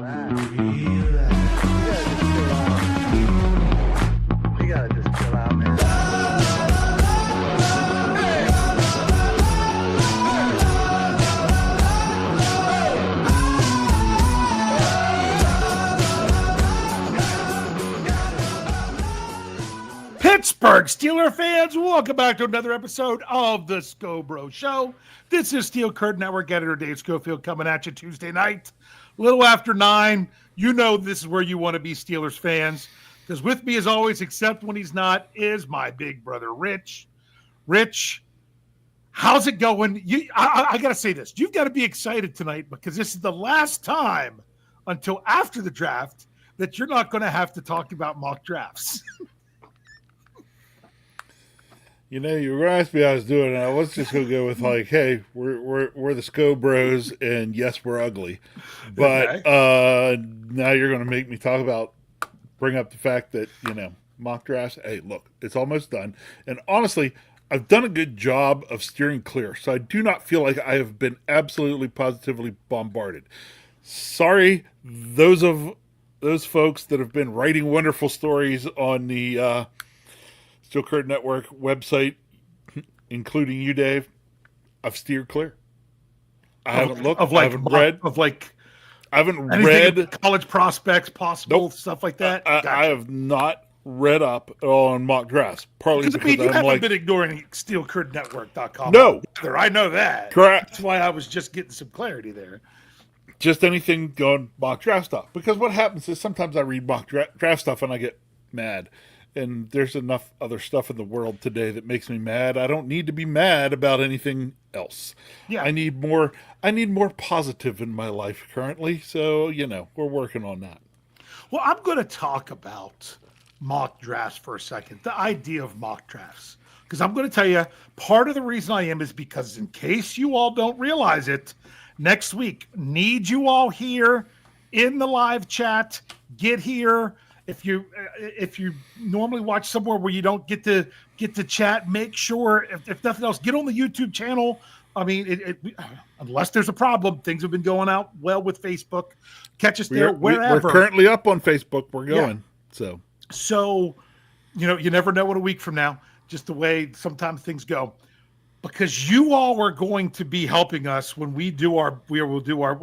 Relax. You gotta just chill out, man. Pittsburgh Steeler fans, welcome back to another episode of the Scho Bro Show. This is Steel Curtain Network editor Dave Schofield coming at you Tuesday night, a little after 9. You know this is where you want to be, Steelers fans, because with me as always, except when he's not, is my big brother Rich. Rich, how's it going? I got to say this. You've got to be excited tonight because this is the last time until after the draft that you're not going to have to talk about mock drafts. You know, you were asked me how I was doing, and I was just going to go with like, "Hey, we're the Scho Bros, and yes, we're ugly." But now you're going to make me bring up the fact that mock drafts. Hey, look, it's almost done, and honestly, I've done a good job of steering clear, so I do not feel like I have been absolutely positively bombarded. Sorry, those folks that have been writing wonderful stories on the Steel Curtain Network website, including you, Dave. I've steered clear. I haven't looked. I haven't read. I haven't read college prospects, possible stuff like that. Gotcha. I have not read up on mock drafts. Partly because you haven't been ignoring SteelCurtainNetwork.com. No, either. I know that. Correct. That's why I was just getting some clarity there. Just anything going mock draft stuff. Because what happens is sometimes I read mock draft stuff and I get mad. And there's enough other stuff in the world today that makes me mad. I don't need to be mad about anything else. Yeah. I need more positive in my life currently. So, we're working on that. Well, I'm going to talk about mock drafts for a second. The idea of mock drafts. Because I'm going to tell you, part of the reason I am is because in case you all don't realize it, next week, need you all here in the live chat. Get here. If you normally watch somewhere where you don't get to chat, make sure if nothing else, get on the YouTube channel. I mean, unless there's a problem, things have been going out well with Facebook. Catch us there wherever. We're currently up on Facebook. We're going. Yeah. So, you never know what a week from now, just the way sometimes things go. Because you all are going to be helping us when we will do our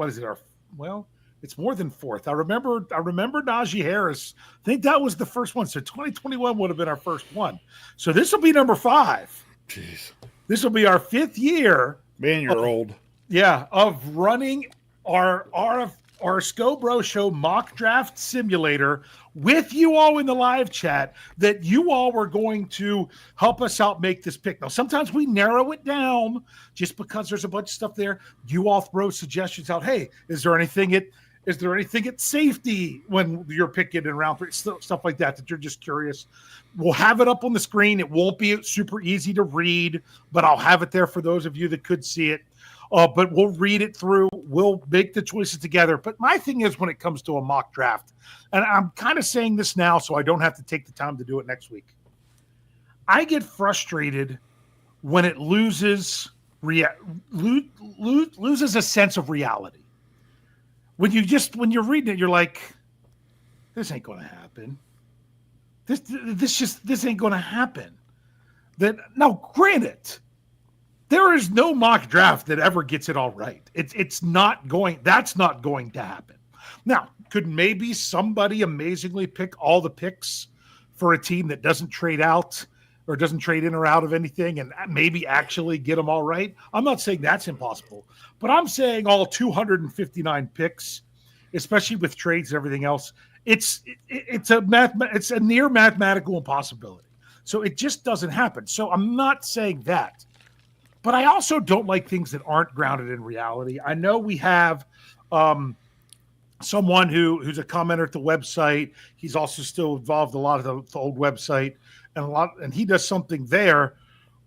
it's more than fourth. I remember Najee Harris. I think that was the first one. So 2021 would have been our first one. So this will be number 5. Jeez. This will be our 5th year. Man, you're old. Yeah, of running our Scho Bro Show mock draft simulator with you all in the live chat that you all were going to help us out make this pick. Now, sometimes we narrow it down just because there's a bunch of stuff there. You all throw suggestions out. Hey, is there anything at safety when you're picking in round 3? Stuff like that you're just curious. We'll have it up on the screen. It won't be super easy to read, but I'll have it there for those of you that could see it. But we'll read it through. We'll make the choices together. But my thing is when it comes to a mock draft, and I'm kind of saying this now so I don't have to take the time to do it next week. I get frustrated when it loses a sense of reality. When you're reading it, you're like, this ain't going to happen. This ain't going to happen. Now, granted, there is no mock draft that ever gets it all right. That's not going to happen. Now, could maybe somebody amazingly pick all the picks for a team that doesn't trade out or doesn't trade in or out of anything and maybe actually get them all right? I'm not saying that's impossible, but I'm saying all 259 picks, especially with trades and everything else, it's a near mathematical impossibility. So it just doesn't happen. So I'm not saying that. But I also don't like things that aren't grounded in reality. I know we have someone who's a commenter at the website. He's also still involved in a lot of the old website and he does something there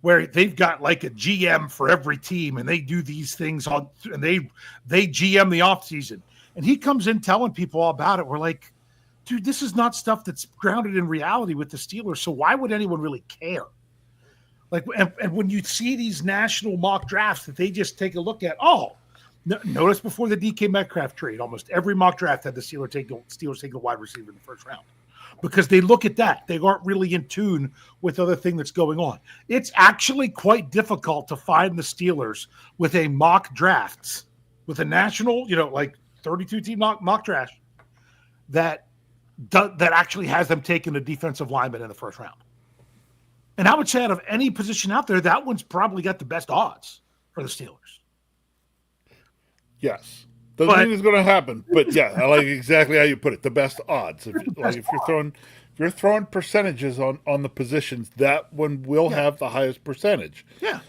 where they've got like a GM for every team and they do these things and they GM the offseason. And he comes in telling people all about it. We're like, dude, this is not stuff that's grounded in reality with the Steelers. So why would anyone really care? Like, and when you see these national mock drafts that they just take a look at, Notice before the DK Metcalf trade, almost every mock draft had the Steelers take a wide receiver in the first round because they look at that. They aren't really in tune with other thing that's going on. It's actually quite difficult to find the Steelers with a mock draft, with a national, like 32 team mock draft that actually has them taking a defensive lineman in the first round. And I would say out of any position out there, that one's probably got the best odds for the Steelers. Yes. Doesn't mean it's going to happen, but yeah, I like exactly how you put it. The best odds. If you're throwing percentages on the positions, that one will have the highest percentage. Yeah.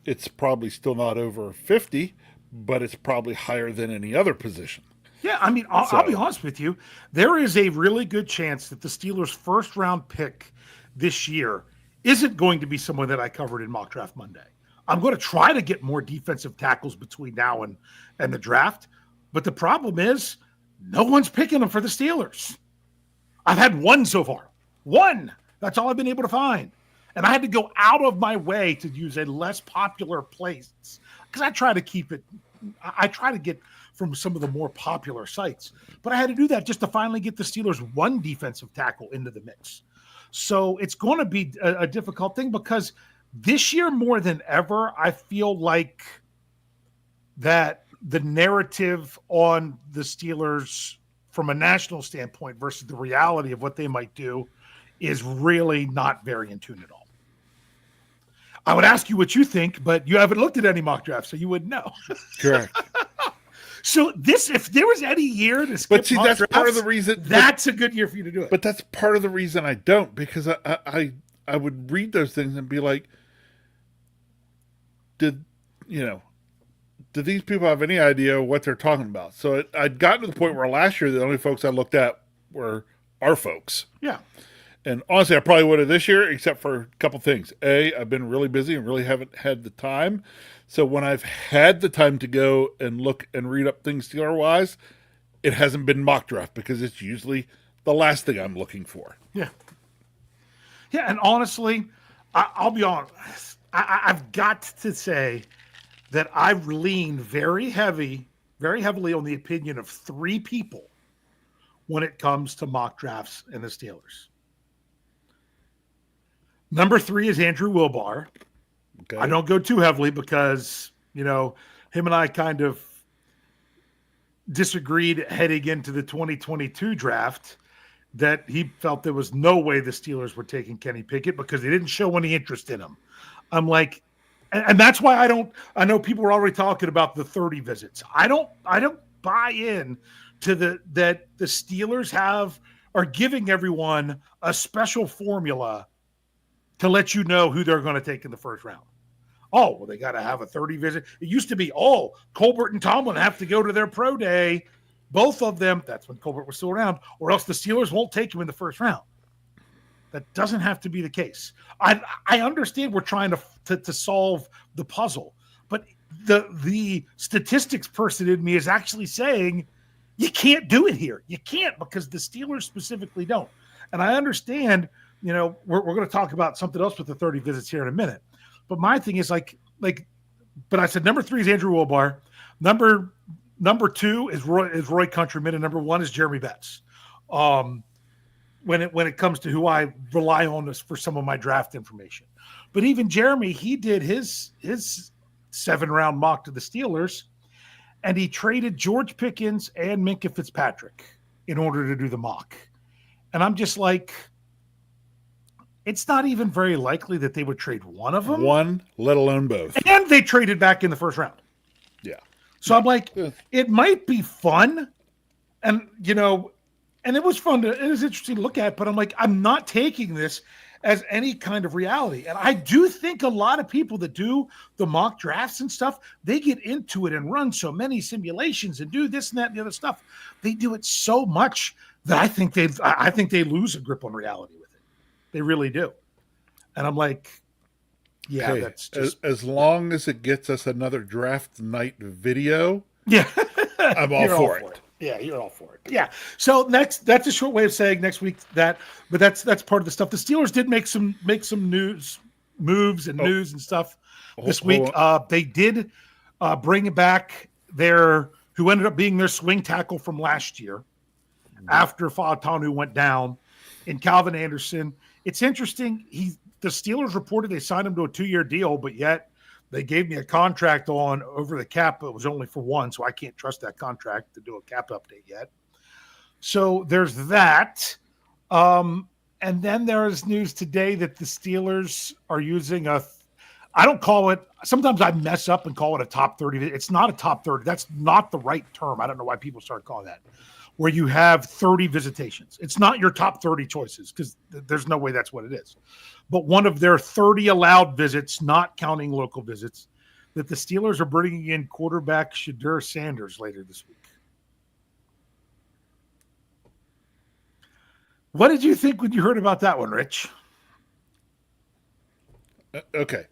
It's probably still not over 50, but it's probably higher than any other position. Yeah, I mean, I'll be honest with you. There is a really good chance that the Steelers' first-round pick this year isn't going to be someone that I covered in Mock Draft Monday. I'm going to try to get more defensive tackles between now and the draft, but the problem is no one's picking them for the Steelers. I've had one so far. One. That's all I've been able to find. And I had to go out of my way to use a less popular place because I try to get from some of the more popular sites. But I had to do that just to finally get the Steelers one defensive tackle into the mix. So it's going to be a difficult thing because this year more than ever, I feel like that the narrative on the Steelers from a national standpoint versus the reality of what they might do is really not very in tune at all. I would ask you what you think, but you haven't looked at any mock drafts, so you wouldn't know. Correct. So if there was any year to skip mock that's drafts, part of the reason. That's a good year for you to do it. But that's part of the reason I don't, because I would read those things and be like, did these people have any idea what they're talking about? So I'd gotten to the point where last year the only folks I looked at were our folks. Yeah. And honestly, I probably would have this year, except for a couple things. I've been really busy and really haven't had the time. So when I've had the time to go and look and read up things Steeler-wise, it hasn't been mock draft because it's usually the last thing I'm looking for. Yeah. Yeah, and honestly, I'll be honest. I've got to say that I've leaned very heavily on the opinion of three people when it comes to mock drafts and the Steelers. Number 3 is Andrew Wilbar. Okay. I don't go too heavily because, him and I kind of disagreed heading into the 2022 draft that he felt there was no way the Steelers were taking Kenny Pickett because they didn't show any interest in him. I'm like, and that's why I know people were already talking about the 30 visits. I don't buy in to that the Steelers are giving everyone a special formula to let you know who they're going to take in the first round. Oh, well, they got to have a 30 visit. It used to be, Colbert and Tomlin have to go to their pro day. Both of them, that's when Colbert was still around, or else the Steelers won't take him in the first round. That doesn't have to be the case. I understand we're trying to solve the puzzle, but the statistics person in me is actually saying you can't do it here. You can't because the Steelers specifically don't. And I understand, we're going to talk about something else with the 30 visits here in a minute. But my thing is but I said number 3 is Andrew Wilbar. Number 2 is Roy Countryman, and number 1 is Jeremy Betts. When it comes to who I rely on for some of my draft information. But even Jeremy, he did his 7-round mock to the Steelers, and he traded George Pickens and Minkah Fitzpatrick in order to do the mock. And I'm just like, it's not even very likely that they would trade one of them. One, let alone both. And they traded back in the first round. Yeah. So I'm like, it might be fun. And, and it was interesting to look at, but I'm like, I'm not taking this as any kind of reality. And I do think a lot of people that do the mock drafts and stuff, they get into it and run so many simulations and do this and that and the other stuff. They do it so much that I think they lose a grip on reality with it. They really do. And I'm like, yeah, okay. that's just as long as it gets us another draft night video. Yeah. I'm all for it. Yeah, you're all for it. Yeah. So that's a short way of saying next week but that's part of the stuff. The Steelers did make some moves and news and stuff this week. They did bringing back their who ended up being their swing tackle from last year after Fautanu went down, in Calvin Anderson. It's interesting. The Steelers reported they signed him to a 2-year deal, but yet they gave me a contract on over the cap, but it was only for 1, so I can't trust that contract to do a cap update yet. So there's that. And then there's news today that the Steelers are using I don't call it, sometimes I mess up and call it a top 30. It's not a top 30. That's not the right term. I don't know why people start calling that, where you have 30 visitations. It's not your top 30 choices because there's no way that's what it is. But one of their 30 allowed visits, not counting local visits, that the Steelers are bringing in quarterback Shadur Sanders later this week. What did you think when you heard about that one, Rich? Okay.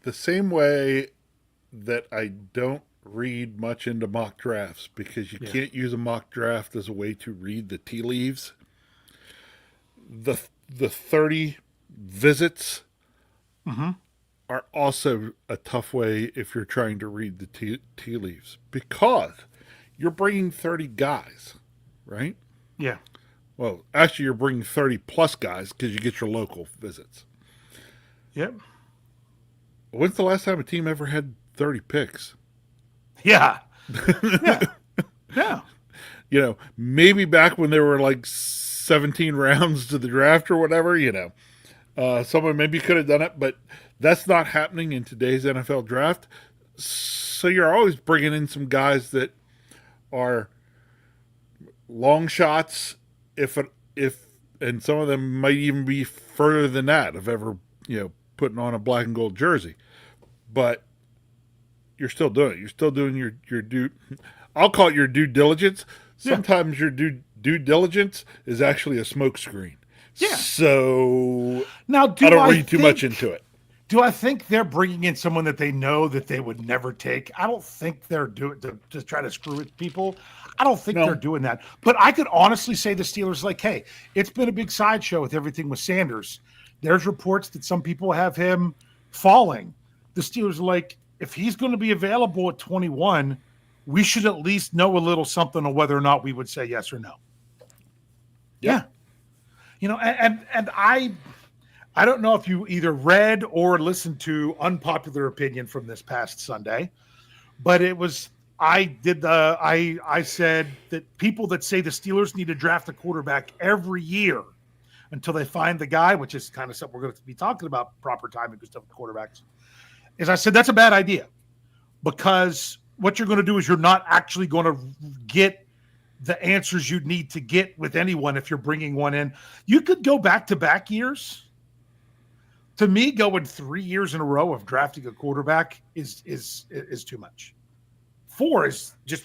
The same way that I don't read much into mock drafts because you can't use a mock draft as a way to read the tea leaves. The 30 visits are also a tough way if you're trying to read the tea leaves because you're bringing 30 guys, right? Yeah. Well, actually, you're bringing 30 plus guys because you get your local visits. Yep. When's the last time a team ever had 30 picks? Yeah. Yeah. Maybe back when there were like 17 rounds to the draft or whatever, someone maybe could have done it, but that's not happening in today's NFL draft. So you're always bringing in some guys that are long shots, and some of them might even be further than that of ever, putting on a black and gold jersey. But you're still doing it. You're still doing your due. I'll call it your due diligence. Sometimes your due diligence is actually a smokescreen. Yeah. So now, I don't read too much into it. Do I think they're bringing in someone that they know that they would never take? I don't think they're doing to try to screw with people. I don't think they're doing that. But I could honestly say the Steelers like, hey, it's been a big sideshow with everything with Sanders. There's reports that some people have him falling. The Steelers are like, if he's going to be available at 21, we should at least know a little something on whether or not we would say yes or no. Yep. Yeah. And I don't know if you either read or listened to unpopular opinion from this past Sunday, but it was, I said that people that say the Steelers need to draft a quarterback every year until they find the guy, which is kind of something we're going to be talking about, proper timing and stuff with quarterbacks, is I said that's a bad idea because what you're going to do is you're not actually going to get the answers you need to get with anyone if you're bringing one in. You could go back-to-back years. To me, going 3 years in a row of drafting a quarterback is too much. 4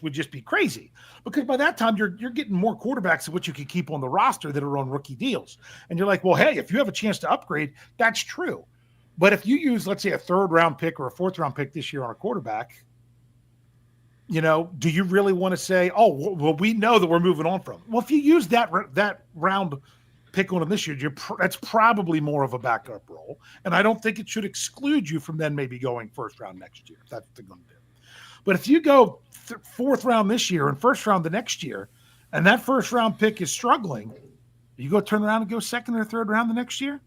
would just be crazy because by that time you're getting more quarterbacks than what you can keep on the roster that are on rookie deals. And you're like, well, hey, if you have a chance to upgrade, that's true. But if you use, let's say, a 3rd round pick or a 4th round pick this year on a quarterback, do you really want to say, oh, well, we know that we're moving on from? Well, if you use that round pick on him this year, that's probably more of a backup role. And I don't think it should exclude you from then maybe going 1st round next year, if that's what they're going to do. But if you go 4th round this year and 1st round the next year, and that 1st round pick is struggling, you go turn around and go 2nd or 3rd round the next year?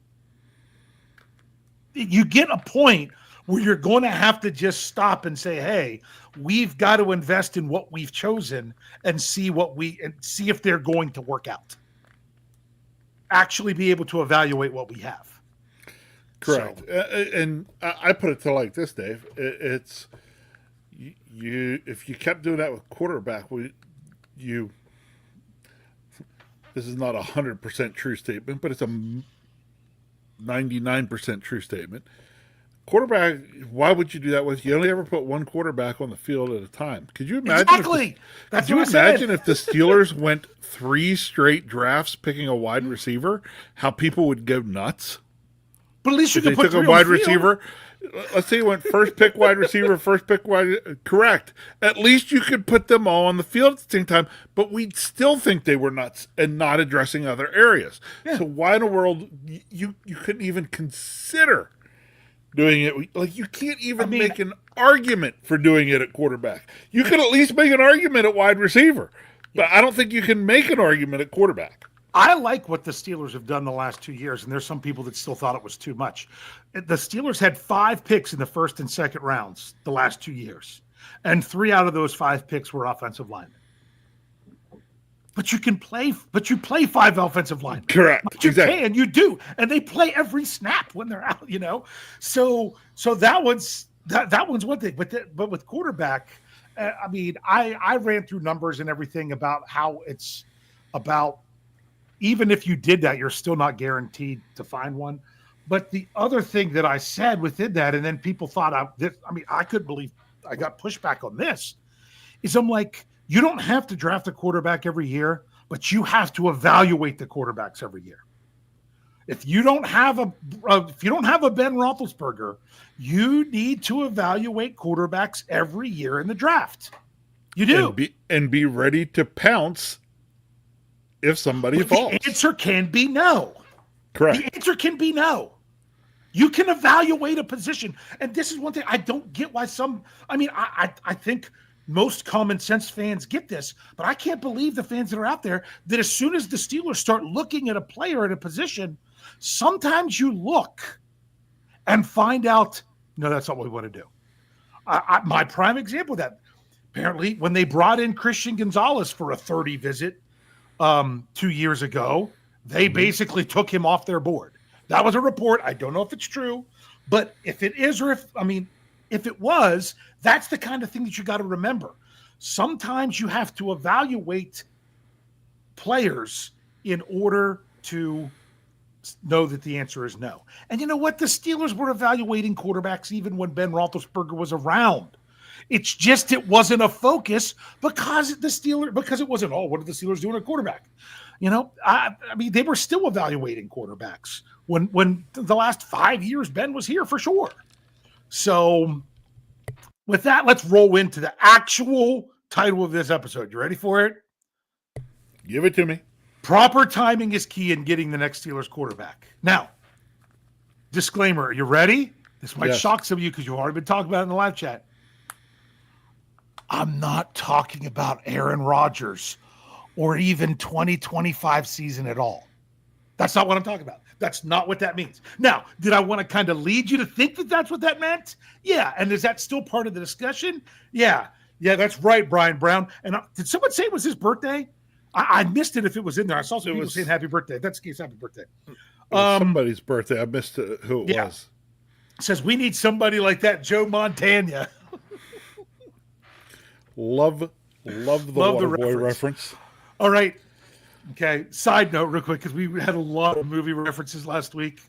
You get a point where you're going to have to just stop and say, hey, we've got to invest in what we've chosen and see if they're going to work out. Actually be able to evaluate what we have. Correct. So, and I put it to like this, Dave. It's you. If you kept doing that with quarterback, this is not 100% true statement, but it's a 99% true statement. Quarterback, why would you do that with? You only ever put one quarterback on the field at a time. Could you imagine? Exactly. Could you imagine if the Steelers went 3 straight drafts picking a wide receiver? How people would go nuts. But at least you could put 3 took a wide receiver. Let's say you went 1st pick wide receiver, 1st pick wide. Correct. At least you could put them all on the field at the same time. But we'd still think they were nuts and not addressing other areas. Yeah. So why in the world you couldn't even consider doing it. Like, you can't even make an argument for doing it at quarterback. You can at least make an argument at wide receiver, but I don't think you can make an argument at quarterback. I like what the Steelers have done the last 2 years, and there's some people that still thought it was too much. The Steelers had 5 picks in the first and second rounds the last 2 years, and 3 out of those 5 picks were offensive linemen. But you play 5 offensive linemen. Correct. But you can, you do, and they play every snap when they're out. So that one's one thing. But with quarterback, I ran through numbers and everything about how it's about. Even if you did that, you're still not guaranteed to find one. But the other thing that I said within that, and then people thought I couldn't believe I got pushback on this, is I'm like, you don't have to draft a quarterback every year, but you have to evaluate the quarterbacks every year. If you don't have a Ben Roethlisberger, you need to evaluate quarterbacks every year in the draft. You do, and be ready to pounce if somebody falls. The answer can be no. Correct. The answer can be no. You can evaluate a position. And this is one thing I don't get why I think most common sense fans get this, but I can't believe the fans that are out there that as soon as the Steelers start looking at a player at a position, sometimes you look and find out, no, that's not what we want to do. My prime example of that, apparently, when they brought in Christian Gonzalez for a 30 visit, 2 years ago, they basically took him off their board. That was a report. I don't know if it's true, but if it is, or if it was, that's the kind of thing that you got to remember. Sometimes you have to evaluate players in order to know that the answer is no. And you know what? The Steelers were evaluating quarterbacks even when Ben Roethlisberger was around. It's just it wasn't a focus because it wasn't, what did the Steelers do in a quarterback? They were still evaluating quarterbacks when the last 5 years Ben was here for sure. So with that, let's roll into the actual title of this episode. You ready for it? Give it to me. Proper timing is key in getting the next Steelers quarterback. Now, disclaimer, are you ready? This might shock some of you because you've already been talking about it in the live chat. I'm not talking about Aaron Rodgers or even 2025 season at all. That's not what I'm talking about. That's not what that means. Now, did I want to kind of lead you to think that that's what that meant? Yeah. And is that still part of the discussion? Yeah. Yeah, that's right, Brian Brown. And did someone say it was his birthday? I missed it if it was in there. I saw some people saying happy birthday. If that's the case, happy birthday. Somebody's birthday. I missed who it was. It says, we need somebody like that, Joe Montana. Love the Waterboy reference. All right. Okay. Side note real quick, because we had a lot of movie references last week.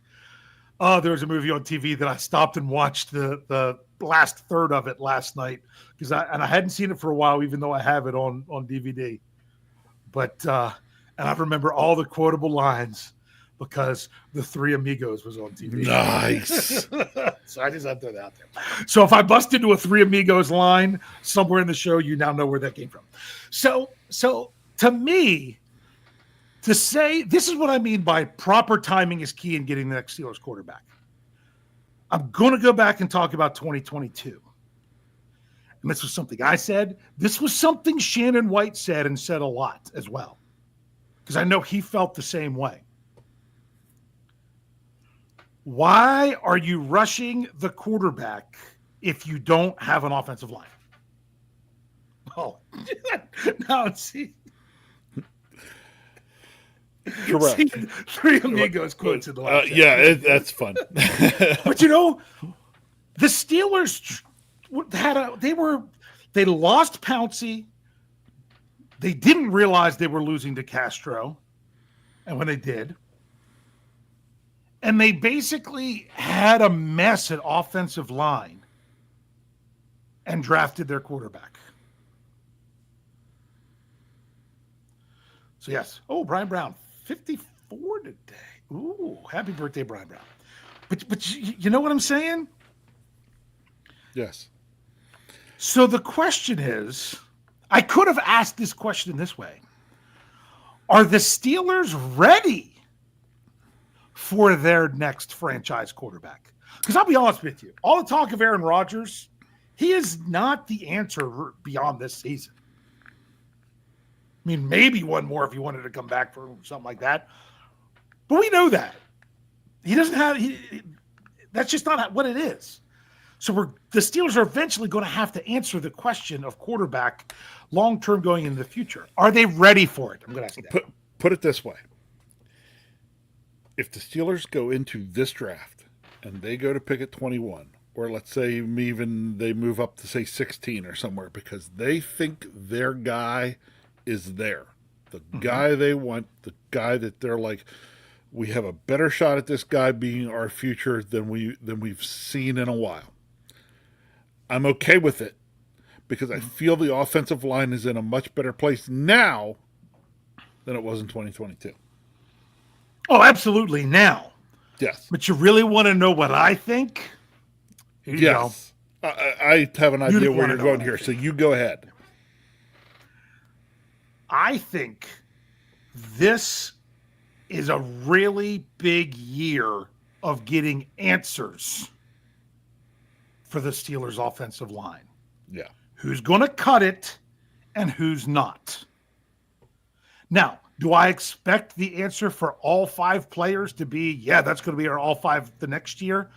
There was a movie on TV that I stopped and watched the last third of it last night because I hadn't seen it for a while, even though I have it on DVD. But and I remember all the quotable lines because the Three Amigos was on TV. Nice. So I just had to throw that out there. So if I bust into a Three Amigos line somewhere in the show, you now know where that came from. So to me, to say this is what I mean by proper timing is key in getting the next Steelers quarterback. I'm going to go back and talk about 2022. And this was something I said. This was something Shannon White said and said a lot as well. Because I know he felt the same way. Why are you rushing the quarterback if you don't have an offensive line? Oh, now see. Correct. See, Three Amigos quotes in the last that's fun. But the Steelers they lost Pouncey. They didn't realize they were losing to Castro, and when they did, and they basically had a mess at offensive line and drafted their quarterback. So yes. Oh, Brian Brown, 54 today. Ooh, happy birthday, Brian Brown. But you know what I'm saying? Yes. So the question is, I could have asked this question this way. Are the Steelers ready for their next franchise quarterback? Because I'll be honest with you, all the talk of Aaron Rodgers, he is not the answer beyond this season. I mean, maybe one more if he wanted to come back for something like that. But we know that. He doesn't have that's just not what it is. So the Steelers are eventually going to have to answer the question of quarterback long-term going into the future. Are they ready for it? I'm going to ask you that. Put it this way. If the Steelers go into this draft and they go to pick at 21, or let's say even they move up to, say, 16 or somewhere because they think their guy is there, the guy they want, the guy that they're like, we have a better shot at this guy being our future than we've seen in a while. I'm okay with it because I feel the offensive line is in a much better place now than it was in 2022. Oh, absolutely now. Yes. But you really want to know what I think? Yes. I have an idea where you're going here, so you go ahead. I think this is a really big year of getting answers for the Steelers' offensive line. Yeah. Who's going to cut it and who's not? Now, do I expect the answer for all 5 players to be, yeah, that's going to be our all 5 the next year?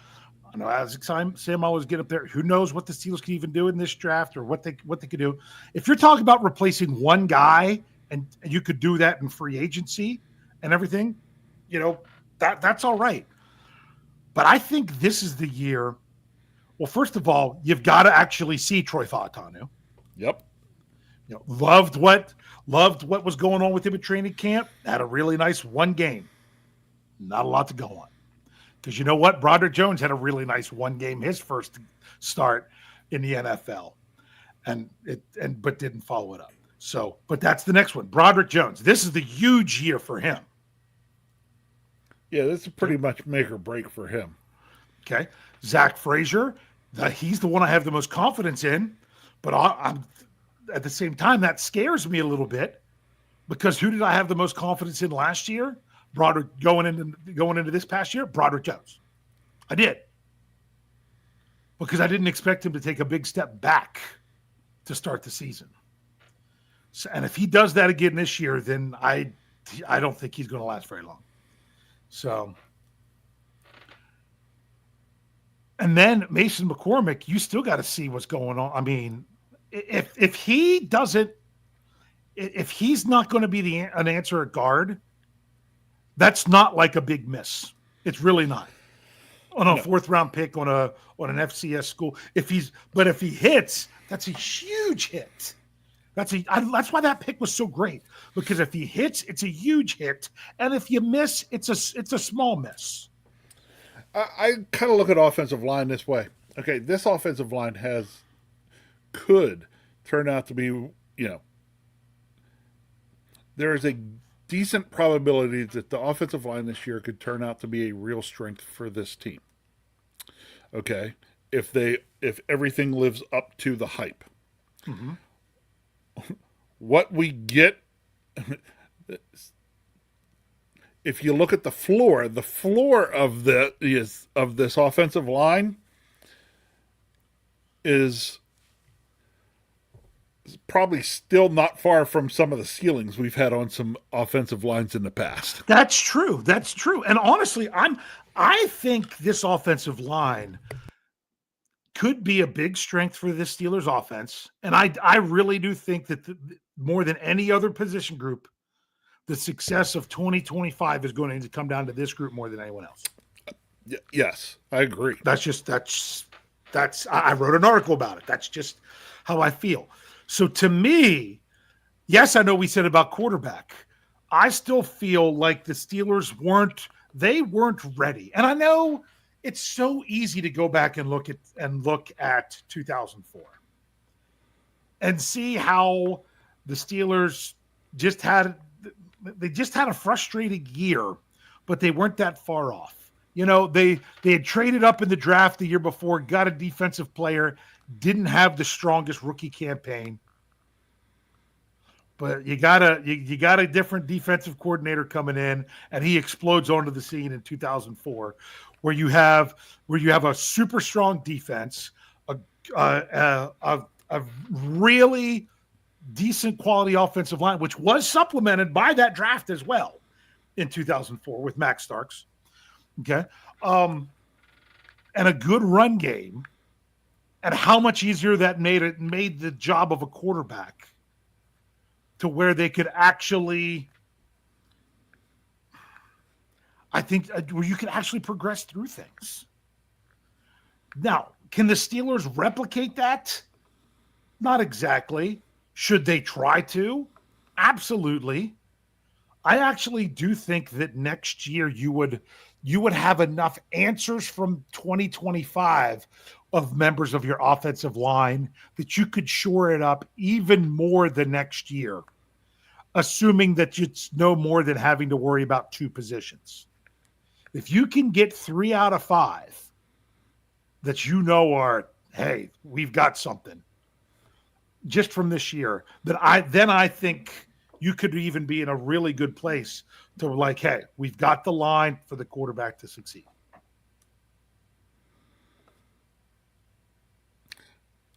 I know as Sam always get up there. Who knows what the Steelers can even do in this draft or what they could do? If you're talking about replacing one guy and you could do that in free agency and everything, that's all right. But I think this is the year. Well, first of all, you've got to actually see Troy Fautanu. Yep. Loved what was going on with him at training camp. Had a really nice one game. Not a lot to go on. Because you know what? Broderick Jones had a really nice one game, his first start in the NFL. But didn't follow it up. So, but that's the next one. Broderick Jones. This is the huge year for him. Yeah, this is pretty much make or break for him. Okay. Zach Frazier, he's the one I have the most confidence in, but I'm at the same time, that scares me a little bit because who did I have the most confidence in last year? Broderick going into this past year, Broderick Jones. I did. Because I didn't expect him to take a big step back to start the season. So, and if he does that again this year, then I don't think he's going to last very long. So, and then Mason McCormick, you still got to see what's going on. I mean, if he's not going to be an answer at guard, that's not like a big miss. It's really not. On a 4th round pick on an FCS school. If he hits, that's a huge hit. That's why that pick was so great, because if he hits, it's a huge hit, and if you miss, it's a small miss. I kind of look at offensive line this way. Okay, this offensive line could turn out to be, there is a decent probability that the offensive line this year could turn out to be a real strength for this team. Okay, if everything lives up to the hype. Mm-hmm. What we get, if you look at the floor of this offensive line is probably still not far from some of the ceilings we've had on some offensive lines in the past. That's true. And honestly, I think this offensive line could be a big strength for this Steelers offense. And I really do think that more than any other position group, the success of 2025 is going to come down to this group more than anyone else. Yes, I agree. I wrote an article about it. That's just how I feel. So to me, yes, I know we said about quarterback. I still feel like the Steelers weren't ready. And I know it's so easy to go back and look at 2004 and see how the Steelers just had a frustrating year, but they weren't that far off. They had traded up in the draft the year before, got a defensive player, didn't have the strongest rookie campaign. But you got a different defensive coordinator coming in, and he explodes onto the scene in 2004, where you have a super strong defense, a really decent quality offensive line, which was supplemented by that draft as well in 2004 with Max Starks. Okay. And a good run game, and how much easier that made the job of a quarterback to where they could actually, I think, where you could actually progress through things. Now, can the Steelers replicate that? Not exactly. Should they try to? Absolutely. I actually do think that next year you would have enough answers from 2025 of members of your offensive line that you could shore it up even more the next year, assuming that it's no more than having to worry about two positions. If you can get 3 out of 5 that are, hey, we've got something just from this year, then I think you could even be in a really good place to like, hey, we've got the line for the quarterback to succeed.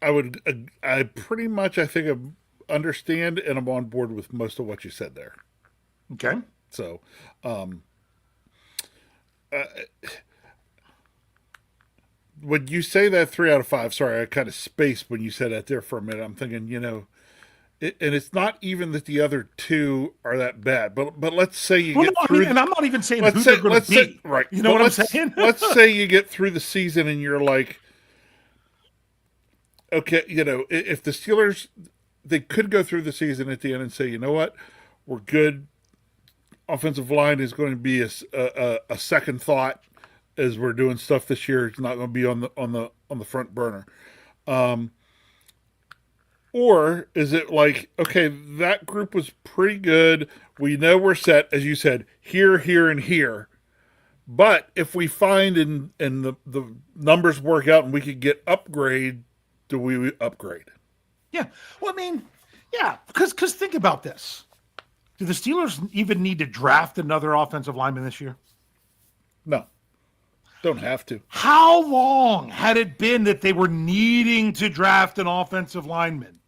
I pretty much, I think, understand, and I'm on board with most of what you said there. Okay. So, when you say that 3 out of 5, sorry, I kind of spaced when you said that there for a minute. I'm thinking, and it's not even that the other two are that bad, but let's say you get through. And I'm not even saying who they're going to be. Right. You know what I'm saying? Let's say you get through the season and you're like, okay, if the Steelers, they could go through the season at the end and say, you know what, we're good. Offensive line is going to be a second thought as we're doing stuff this year. It's not going to be on the front burner. Or is it like, okay, that group was pretty good. We know we're set, as you said, here, and here. But if we find and the numbers work out and we could get upgrade, do we upgrade? Yeah. Well, I mean, yeah, because think about this. Do the Steelers even need to draft another offensive lineman this year? No. Don't have to. How long had it been that they were needing to draft an offensive lineman?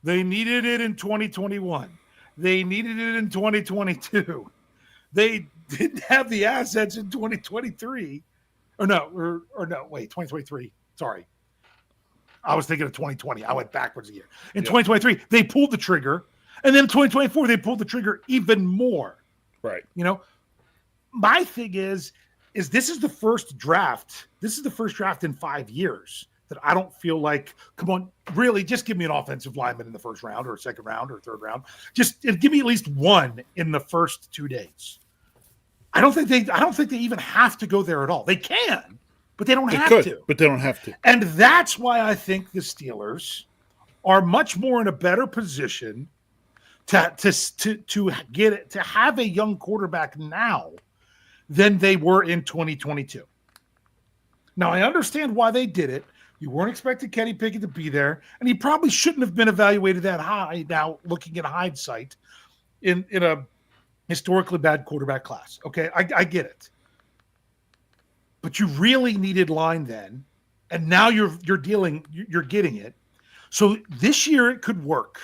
They needed it in 2021. They needed it in 2022. They didn't have the assets in 2023. Or no, 2023. Sorry. I was thinking of 2020. I went backwards a year. In 2023, they pulled the trigger. And then in 2024, they pulled the trigger even more. Right. My thing is this is the first draft. This is the first draft in 5 years that I don't feel like, come on, really, just give me an offensive lineman in the first round or second round or third round. Just give me at least one in the first 2 days. I don't think they even have to go there at all. They can, but they don't have to. But they don't have to. And that's why I think the Steelers are much more in a better position to have a young quarterback now than they were in 2022. Now, I understand why they did it. You weren't expecting Kenny Pickett to be there, and he probably shouldn't have been evaluated that high. Now, looking at hindsight, in a historically bad quarterback class. Okay, I get it. But you really needed line then, and now you're getting it. So this year it could work.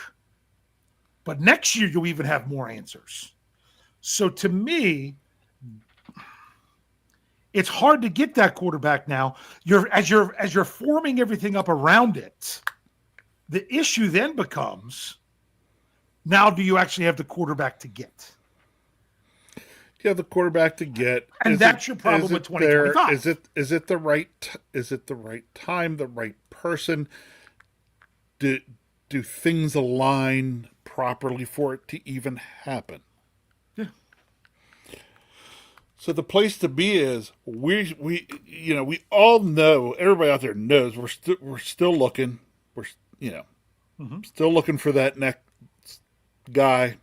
But next year you'll even have more answers. So to me, it's hard to get that quarterback now. As you're forming everything up around it, the issue then becomes, now do you actually have the quarterback to get? You have the quarterback to get, and that's your problem with 2025. Is it the right time, the right person? Do things align properly for it to even happen? Yeah. So the place to be is we all know, everybody out there knows we're still looking. We're still looking for that next guy,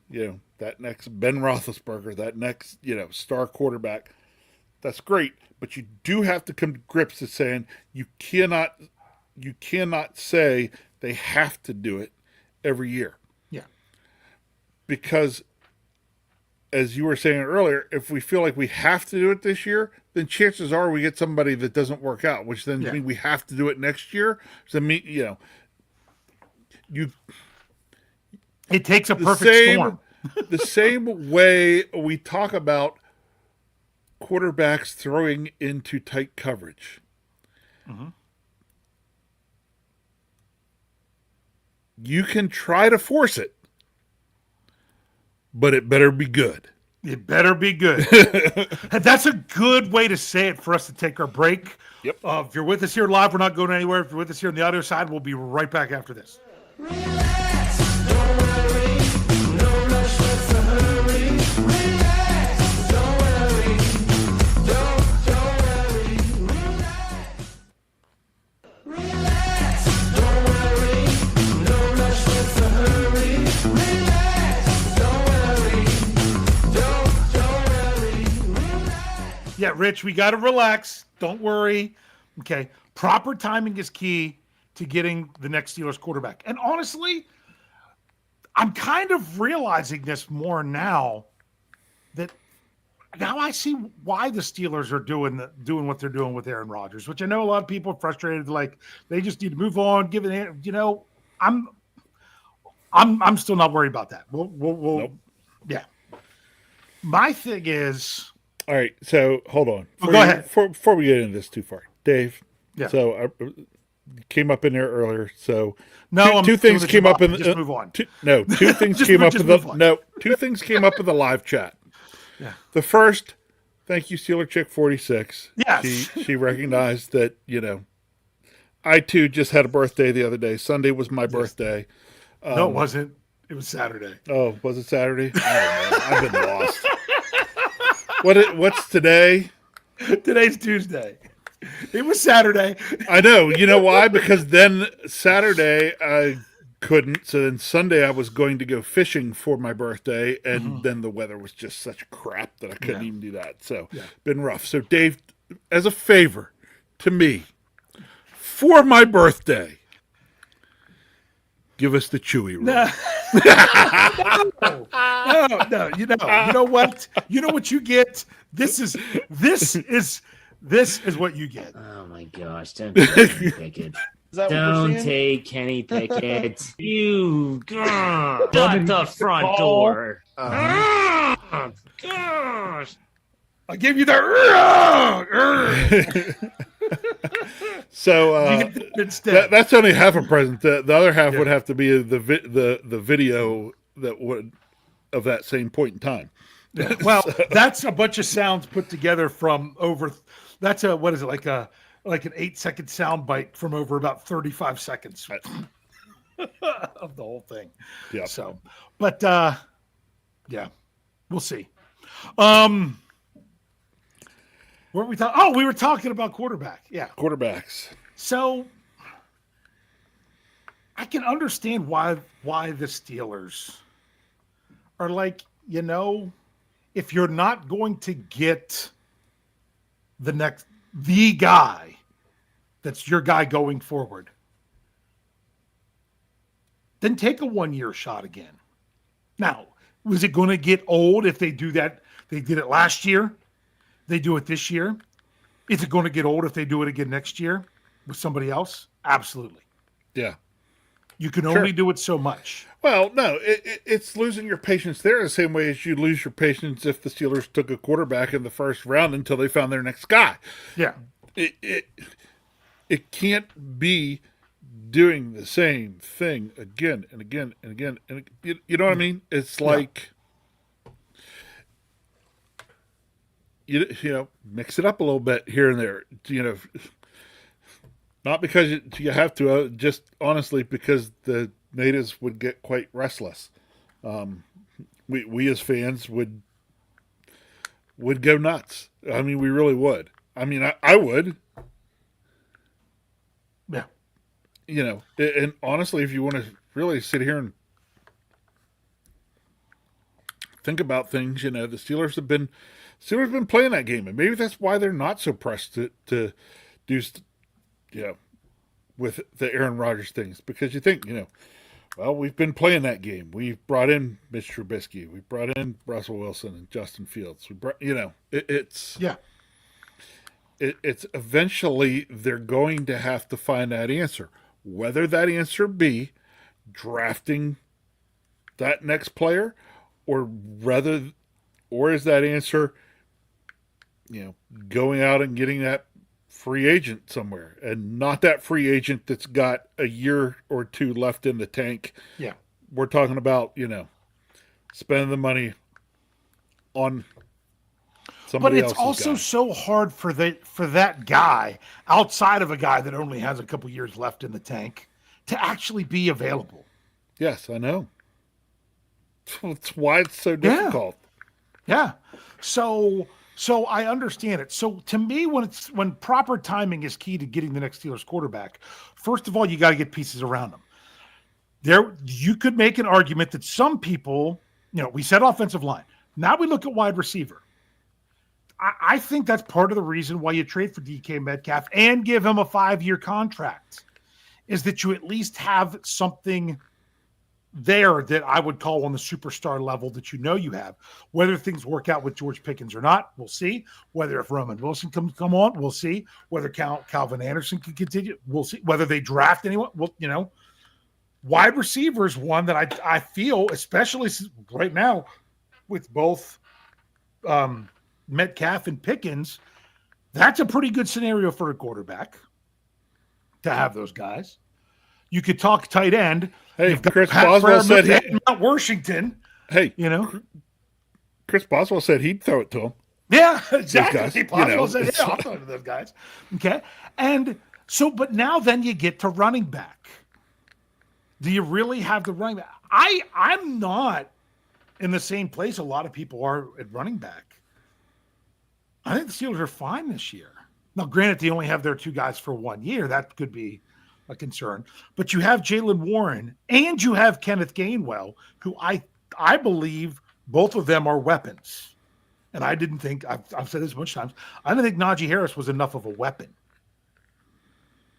that next Ben Roethlisberger, that next, star quarterback. That's great, but you do have to come to grips with saying you cannot say they have to do it every year. Yeah. because, as you were saying earlier, if we feel like we have to do it this year, then chances are we get somebody that doesn't work out, which then means we have to do it next year. So, it takes a perfect storm. The same way we talk about quarterbacks throwing into tight coverage. Mm-hmm. You can try to force it, but it better be good. It better be good. That's a good way to say it for us to take our break. Yep. If you're with us here live, we're not going anywhere. If you're with us here on the audio side, we'll be right back after this. Relax, don't worry, no rush, what's the hurry? Relax, don't worry, don't worry, relax. Relax, don't worry, no rush, what's the hurry? Relax, don't worry, don't worry, relax. Yeah, Rich, we got to relax. Don't worry. Okay. Proper timing is key to getting the next Steelers quarterback. And honestly, I'm kind of realizing this more now that now I see why the Steelers are doing what they're doing with Aaron Rodgers, which I know a lot of people are frustrated, like they just need to move on, give it, I'm still not worried about that. We'll Nope. Yeah. My thing is, All right, so hold on. Go ahead. Before we get into this too far, Dave. Yeah. So came up in there earlier. So no, two things came up in the just move on. two things Just- came up just in the move on. two things came up in the live chat. Yeah. The first, thank you, Steeler Chick 46. Yes. She recognized that I too just had a birthday the other day. Sunday was my birthday. No, it wasn't. It was Saturday. Oh, was it Saturday? I don't know. I've been lost. What's today? Today's Tuesday. It was Saturday. I know. You know why? Because then Saturday I couldn't. So then Sunday I was going to go fishing for my birthday, and then the weather was just such crap that I couldn't even do that. So been rough. So Dave, as a favor to me, for my birthday, give us the Chewy roll. No. You know what? You know what you get? This is what you get. Oh my gosh! Don't take Kenny Pickett. Don't take Kenny Pickett. You shut the front door. Oh, gosh! I give you the. So instead. that's only half a present. The other half would have to be the video that would of that same point in time. Well, that's a bunch of sounds put together from over. That's a what is it like an 8-second sound bite from over about 35 seconds of the whole thing. Yeah. So, but yeah, we'll see. What were we talking? Oh, we were talking about quarterback. Yeah, Quarterbacks. So I can understand why the Steelers are like, if you're not going to get the guy that's your guy going forward, then take a 1-year shot again. Now, was it going to get old if they do that? They did it last year. They do it this year. Is it going to get old if they do it again next year with somebody else? Absolutely. Yeah. You can only do it so much. Well, no, it's losing your patience there the same way as you lose your patience if the Steelers took a quarterback in the first round until they found their next guy. Yeah. It can't be doing the same thing again and again and again. And you know what I mean? It's like, mix it up a little bit here and there. Not because you have to, just honestly because the natives would get quite restless. We as fans would go nuts. I mean, we really would. I mean, I would. Yeah. And honestly, if you want to really sit here and think about things, the Steelers have been playing that game, and maybe that's why they're not so pressed to do with the Aaron Rodgers things, because you think, Well, we've been playing that game. We've brought in Mitch Trubisky. We brought in Russell Wilson and Justin Fields. We brought, it's Yeah. it's eventually they're going to have to find that answer. Whether that answer be drafting that next player, or is that answer, going out and getting that free agent somewhere, and not that free agent that's got a year or two left in the tank. Yeah. We're talking about, spending the money on somebody But it's else's also guy. so hard for that guy, outside of a guy that only has a couple years left in the tank, to actually be available. Yes, I know. That's why it's so difficult. Yeah. So I understand it. So to me, when proper timing is key to getting the next Steelers quarterback, first of all, you got to get pieces around them. You could make an argument that some people, we said offensive line. Now we look at wide receiver. I think that's part of the reason why you trade for DK Metcalf and give him a 5-year contract, is that you at least have something there that I would call on the superstar level that you have. Whether things work out with George Pickens or not, we'll see. Whether if Roman Wilson come on, we'll see. Whether Calvin Anderson can continue, we'll see. Whether they draft anyone, wide receiver is one that I feel, especially right now with both Metcalf and Pickens, that's a pretty good scenario for a quarterback to have those guys. You could talk tight end. Hey, Chris Boswell said Mount Washington. Hey, Chris Boswell said he'd throw it to him. Yeah, exactly. Guys, Boswell said, yeah, I'll throw it to those guys. Okay. And so, but now then you get to running back. Do you really have the running back? I'm not in the same place a lot of people are at running back. I think the Steelers are fine this year. Now, granted, they only have their 2 guys for 1 year. That could be a concern. But you have Jaylen Warren and you have Kenneth Gainwell, who I believe both of them are weapons. And I didn't think, I've said this a bunch of times, I didn't think Najee Harris was enough of a weapon.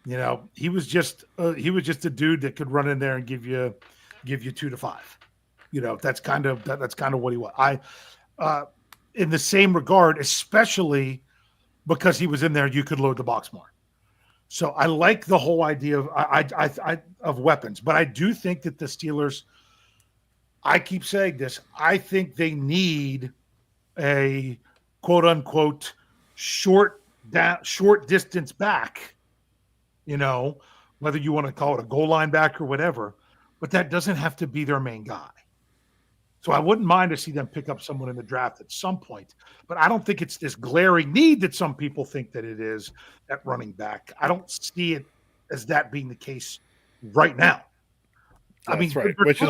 He was just a dude that could run in there and give you 2 to 5. That's kind of what he was. In the same regard, especially because he was in there, you could load the box more. So I like the whole idea of weapons, but I do think that the Steelers, I keep saying this, I think they need a quote unquote short distance back, whether you want to call it a goal line back or whatever, but that doesn't have to be their main guy. So I wouldn't mind to see them pick up someone in the draft at some point, but I don't think it's this glaring need that some people think that it is at running back. I don't see it as that being the case right now. That's right. Which is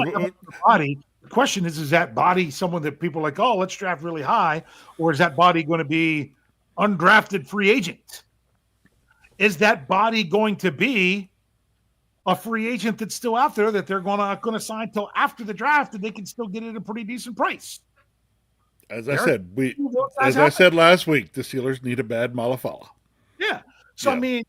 body. The question is that body someone that people are like, oh, let's draft really high, or is that body going to be undrafted free agent? Is that body going to be a free agent that's still out there that they're going to sign till after the draft, and they can still get it at a pretty decent price? As I said last week, the Steelers need a bad Malafala. Yeah. So I mean,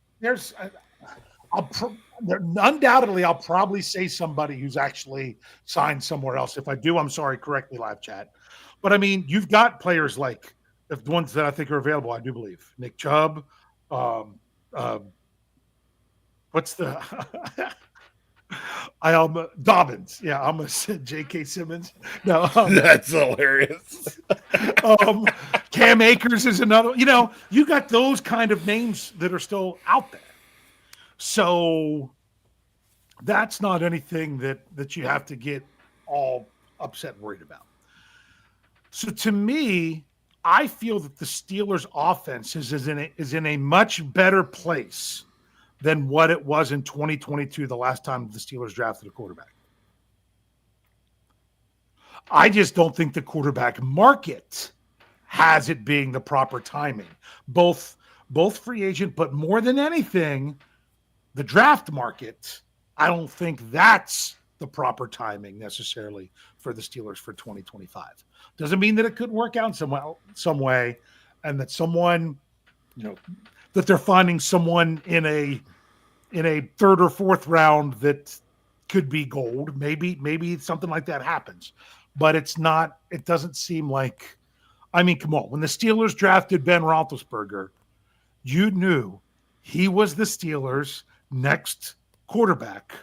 undoubtedly, I'll probably say somebody who's actually signed somewhere else. If I do, I'm sorry. Correct me, live chat. But I mean, you've got players like the ones that I think are available. I do believe Nick Chubb. What's the Dobbins? Yeah, I'm gonna say J.K. Simmons. No, that's hilarious. Cam Akers is another. You got those kind of names that are still out there. So that's not anything that you have to get all upset worried about. So to me, I feel that the Steelers' offense is in a much better place than what it was in 2022, the last time the Steelers drafted a quarterback. I just don't think the quarterback market has it being the proper timing. Both free agent, but more than anything, the draft market, I don't think that's the proper timing necessarily for the Steelers for 2025. Doesn't mean that it couldn't work out in some way, and that someone, that they're finding someone in a 3rd or 4th round that could be gold. Maybe something like that happens, but it's not. It doesn't seem like. I mean, come on. When the Steelers drafted Ben Roethlisberger, you knew he was the Steelers' next quarterback,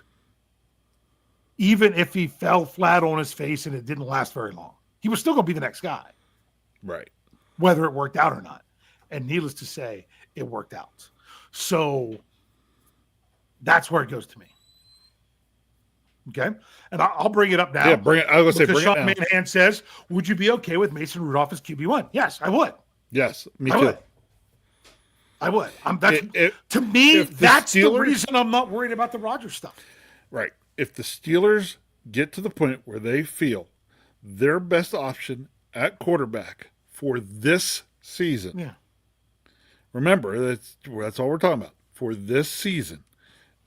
even if he fell flat on his face and it didn't last very long. He was still going to be the next guy, Right. whether it worked out or not. And needless to say, it worked out. So that's where it goes to me. Okay. And I'll bring it up now. Yeah, bring it. I was going to say, Sean bring it now. Manahan says, would you be okay with Mason Rudolph as QB1? Yes, I would. Yes, me I too. would. I would. To me, if the that's the Steelers- reason I'm not worried about the Rodgers stuff. Right. If the Steelers get to the point where they feel their best option at quarterback for this season, Yeah. remember, that's all we're talking about. For this season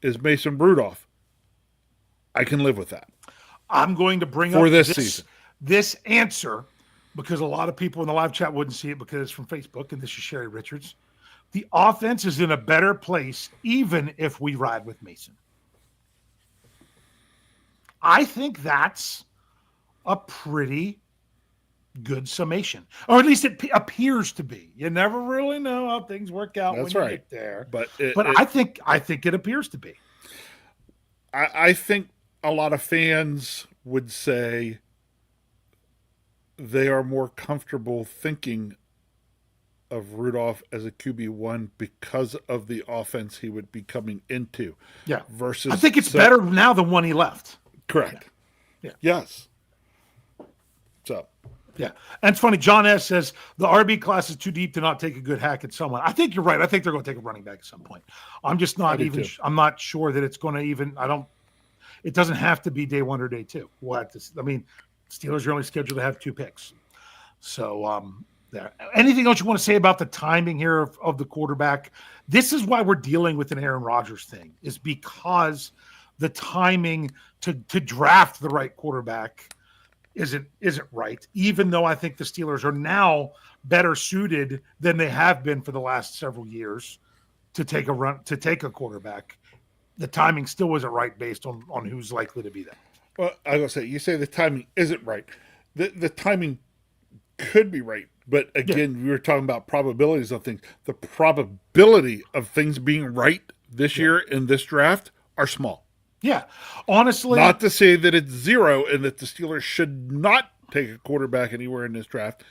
is Mason Rudolph. I can live with that. I'm going to bring For up this season. this answer because a lot of people in the live chat wouldn't see it because it's from Facebook, and this is Sherry Richards. The offense is in a better place even if we ride with Mason. I think that's a pretty good summation, or at least it appears to be. You never really know how things work out That's when you right. get there, But I think it appears to be. I think a lot of fans would say they are more comfortable thinking of Rudolph as a QB1 because of the offense he would be coming into. Yeah. Versus, I think it's better now than when he left. Correct. Yeah. Yes. So. Yeah. And it's funny. John S. says the RB class is too deep to not take a good hack at someone. I think you're right. I think they're going to take a running back at some point. I'm just not even, I'm not sure that it's going to even, it doesn't have to be day one or day two. Steelers are only scheduled to have 2 picks. So, there. Anything else you want to say about the timing here of the quarterback? This is why we're dealing with an Aaron Rodgers thing, is because the timing to draft the right quarterback isn't right, even though I think the Steelers are now better suited than they have been for the last several years to take a quarterback. The timing still isn't right based on who's likely to be there. Well, I was going to say, you say the timing isn't right. The timing could be right. But again, we were talking about probabilities of things. The probability of things being right this year in this draft are small. Yeah. Honestly. Not to say that it's 0 and that the Steelers should not take a quarterback anywhere in this draft.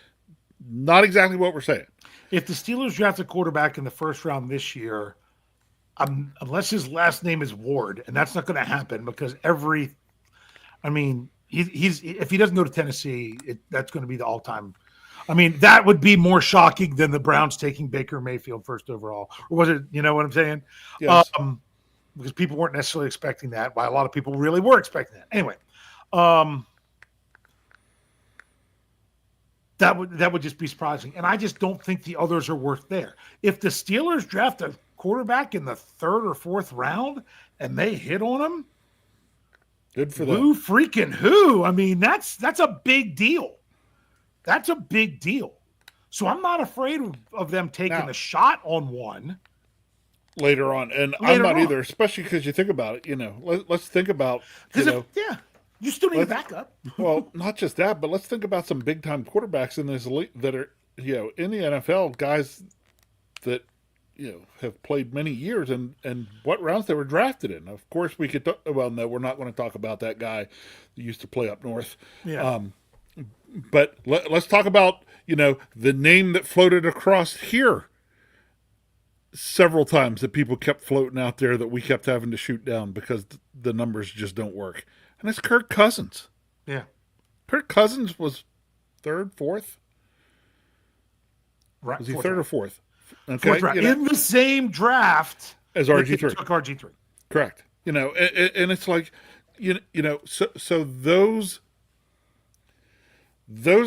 Not exactly what we're saying. If the Steelers draft a quarterback in the first round this year, unless his last name is Ward, and that's not going to happen because he's if he doesn't go to Tennessee, that's going to be the all-time. That would be more shocking than the Browns taking Baker Mayfield first overall. Or was it, you know what I'm saying? Yes. Because people weren't necessarily expecting that, but a lot of people really were expecting that. Anyway, that would just be surprising. And I just don't think the others are worth there. If the Steelers draft a quarterback in the 3rd or 4th round and they hit on him, good for them. Who freaking who? That's a big deal. That's a big deal. So I'm not afraid of them taking a shot on one later on. And I'm not either, especially because you think about it, let's think about, you still need a backup. Well, not just that, but let's think about some big time quarterbacks in this league that are, in the NFL, guys that, have played many years and what rounds they were drafted in. Of course, we could, well, no, we're not going to talk about that guy that used to play up north. Yeah. But let's talk about, the name that floated across here several times that people kept floating out there that we kept having to shoot down because the numbers just don't work. And it's Kirk Cousins. Yeah. Kirk Cousins was 3rd, 4th? Right. Was he 3rd or 4th? Okay. 4th round. In the same draft as RG3. Took RG3. Correct. And it's like, so those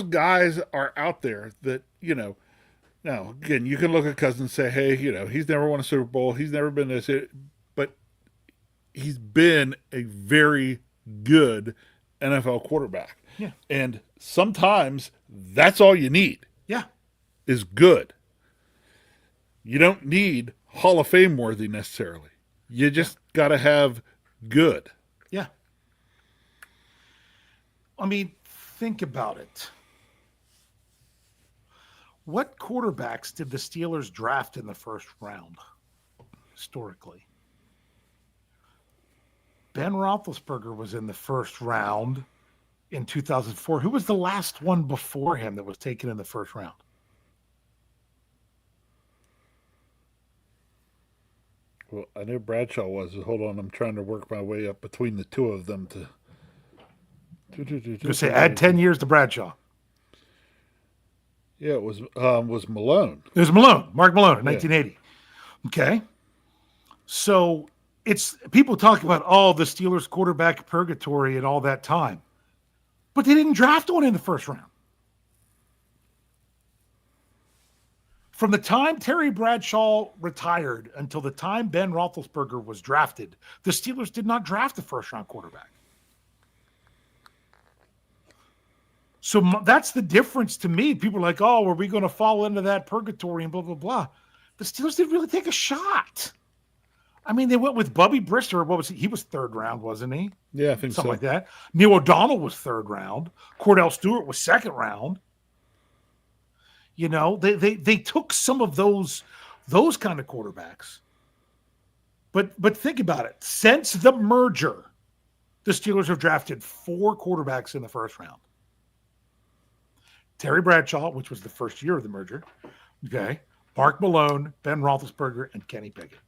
guys are out there that, now, again, you can look at Cousins and say, hey, he's never won a Super Bowl. He's never been this, but he's been a very good NFL quarterback. Yeah. And sometimes that's all you need. Yeah. Is good. You don't need Hall of Fame worthy necessarily. You just got to have good. Yeah. I mean, think about it. What quarterbacks did the Steelers draft in the first round historically? Ben Roethlisberger was in the first round in 2004. Who was the last one before him that was taken in the first round? Well, I know Bradshaw was. Hold on, I'm trying to work my way up between the two of them to. To say add 10 years to Bradshaw. Yeah, it was Malone. It was Malone, Mark Malone in 1980. Okay. So it's people talk about, the Steelers quarterback purgatory and all that time. But they didn't draft one in the first round. From the time Terry Bradshaw retired until the time Ben Roethlisberger was drafted, the Steelers did not draft a first-round quarterback. So that's the difference to me. People are like, are we going to fall into that purgatory and blah, blah, blah. The Steelers didn't really take a shot. I mean, they went with Bubby Brister. What was he? He was third round, wasn't he? Yeah, I think Something so. like that. Neil O'Donnell was third round. Cordell Stewart was second round. You know, they took some of those kind of quarterbacks. But think about it. Since the merger, the Steelers have drafted 4 quarterbacks in the first round. Terry Bradshaw, which was the first year of the merger. Okay. Mark Malone, Ben Roethlisberger, and Kenny Pickett.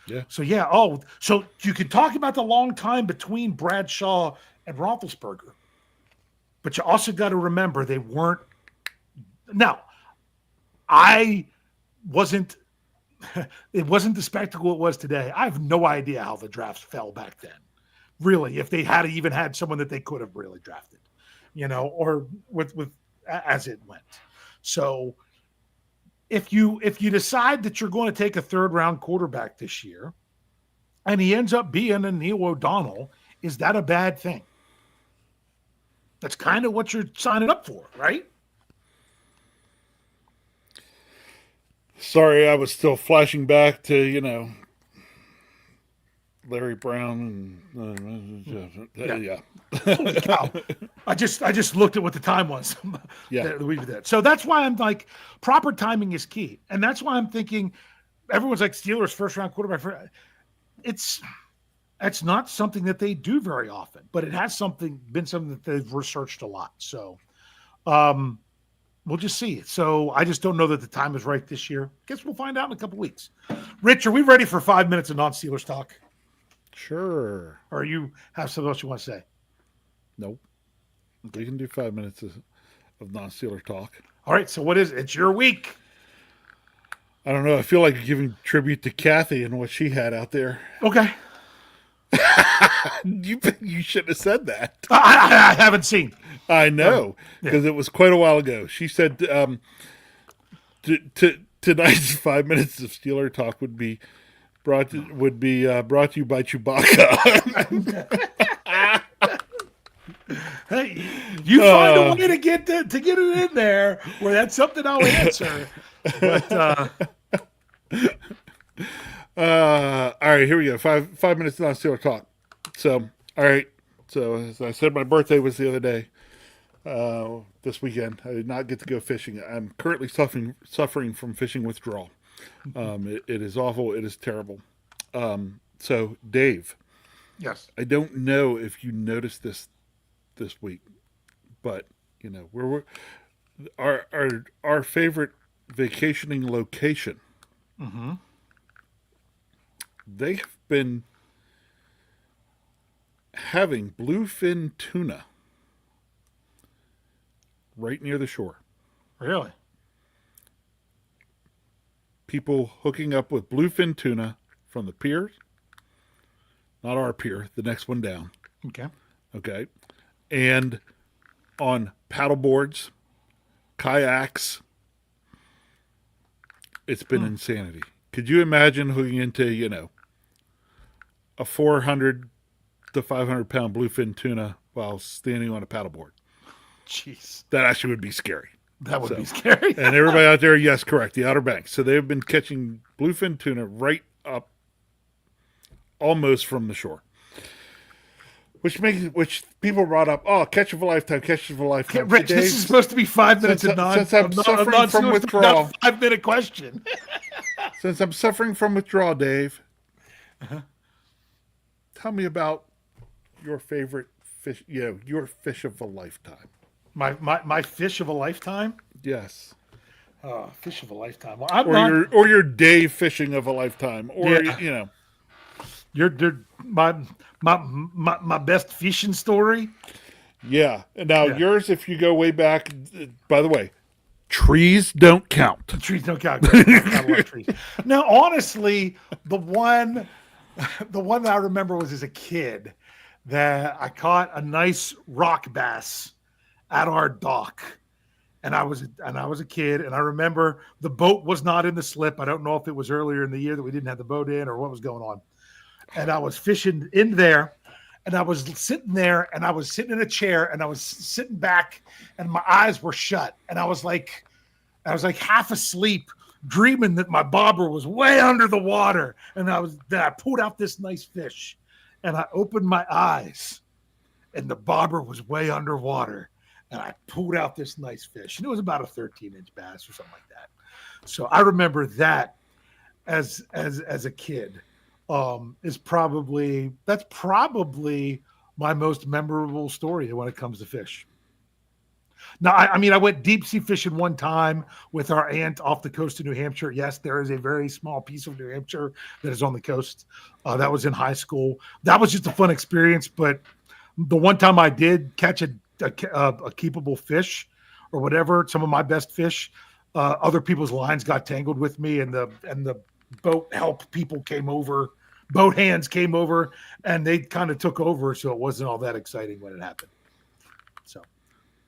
Yeah. So, so you can talk about the long time between Bradshaw and Roethlisberger, but you also got to remember they weren't. Now, it wasn't the spectacle it was today. I have no idea how the drafts fell back then. Really, if they had even had someone that they could have really drafted, or with as it went. So if you decide that you're going to take a third round quarterback this year and he ends up being a Neil O'Donnell, is that a bad thing? That's kind of what you're signing up for, right? Sorry, I was still flashing back to, Larry Brown and yeah. Holy cow. I just looked at what the time was. Yeah. The week of that. So that's why I'm like, proper timing is key. And that's why I'm thinking everyone's like Steelers first round quarterback. It's not something that they do very often, but it has been something that they've researched a lot. So we'll just see. So I just don't know that the time is right this year. Guess we'll find out in a couple weeks. Rich, are we ready for 5 minutes of non-Steelers talk? Sure. Or you have something else you want to say? Nope. We can do 5 minutes of non-Steeler talk. All right. So what is it? It's your week. I don't know. I feel like giving tribute to Kathy and what she had out there. Okay. You shouldn't have said that. I haven't seen. I know, because It was quite a while ago. She said tonight's 5 minutes of Steeler talk would be brought to you by Chewbacca. Hey, you find a way to get it in there where that's something I'll answer. But all right, here we go. Five minutes non Steeler talk. So, all right. So, as I said, my birthday was the other day. This weekend, I did not get to go fishing. I'm currently suffering from fishing withdrawal. It is awful. It is terrible. So, Dave. yes, I don't know if you noticed this week, but we're our favorite vacationing location. mm-hmm. They've been having bluefin tuna right near the shore. Really? People hooking up with bluefin tuna from the piers. Not our pier, the next one down. Okay. And on paddle boards, kayaks. It's been insanity. Could you imagine hooking into, a 400 to 500 pound bluefin tuna while standing on a paddleboard? Jeez. That actually would be scary. That would be scary. And everybody out there, yes, correct, the Outer Banks. So they've been catching bluefin tuna right up almost from the shore. which people brought up. Oh, catch of a lifetime, catch of a lifetime. Rich, Dave, this is supposed to be 5 minutes since, of non. since I'm suffering from withdrawal, 5-minute question. since I'm suffering from withdrawal, Dave, tell me about your favorite fish. Your fish of a lifetime. My fish of a lifetime. Yes. Fish of a lifetime. Well, Or your day fishing of a lifetime, or You're my best fishing story. Yeah. Now yours, if you go way back. By the way, trees don't count. The trees don't count. I love trees. Now, honestly, the one that I remember was as a kid that I caught a nice rock bass at our dock. And I was a kid, and I remember the boat was not in the slip. I don't know if it was earlier in the year that we didn't have the boat in or what was going on. And I was fishing in there, and I was sitting there, and I was sitting in a chair, and I was sitting back, and my eyes were shut, and I was like half asleep, dreaming that my bobber was way under the water, and I pulled out this nice fish, and I opened my eyes, and the bobber was way underwater. And I pulled out this nice fish, and it was about a 13-inch bass or something like that. So I remember that as a kid that's probably my most memorable story when it comes to fish. Now, I mean, I went deep sea fishing one time with our aunt off the coast of New Hampshire. Yes, there is a very small piece of New Hampshire that is on the coast. That was in high school. That was just a fun experience. But the one time I did catch a keepable fish or whatever, some of my best fish, other people's lines got tangled with me, and the boat hands came over, and they kind of took over, so it wasn't all that exciting when it happened.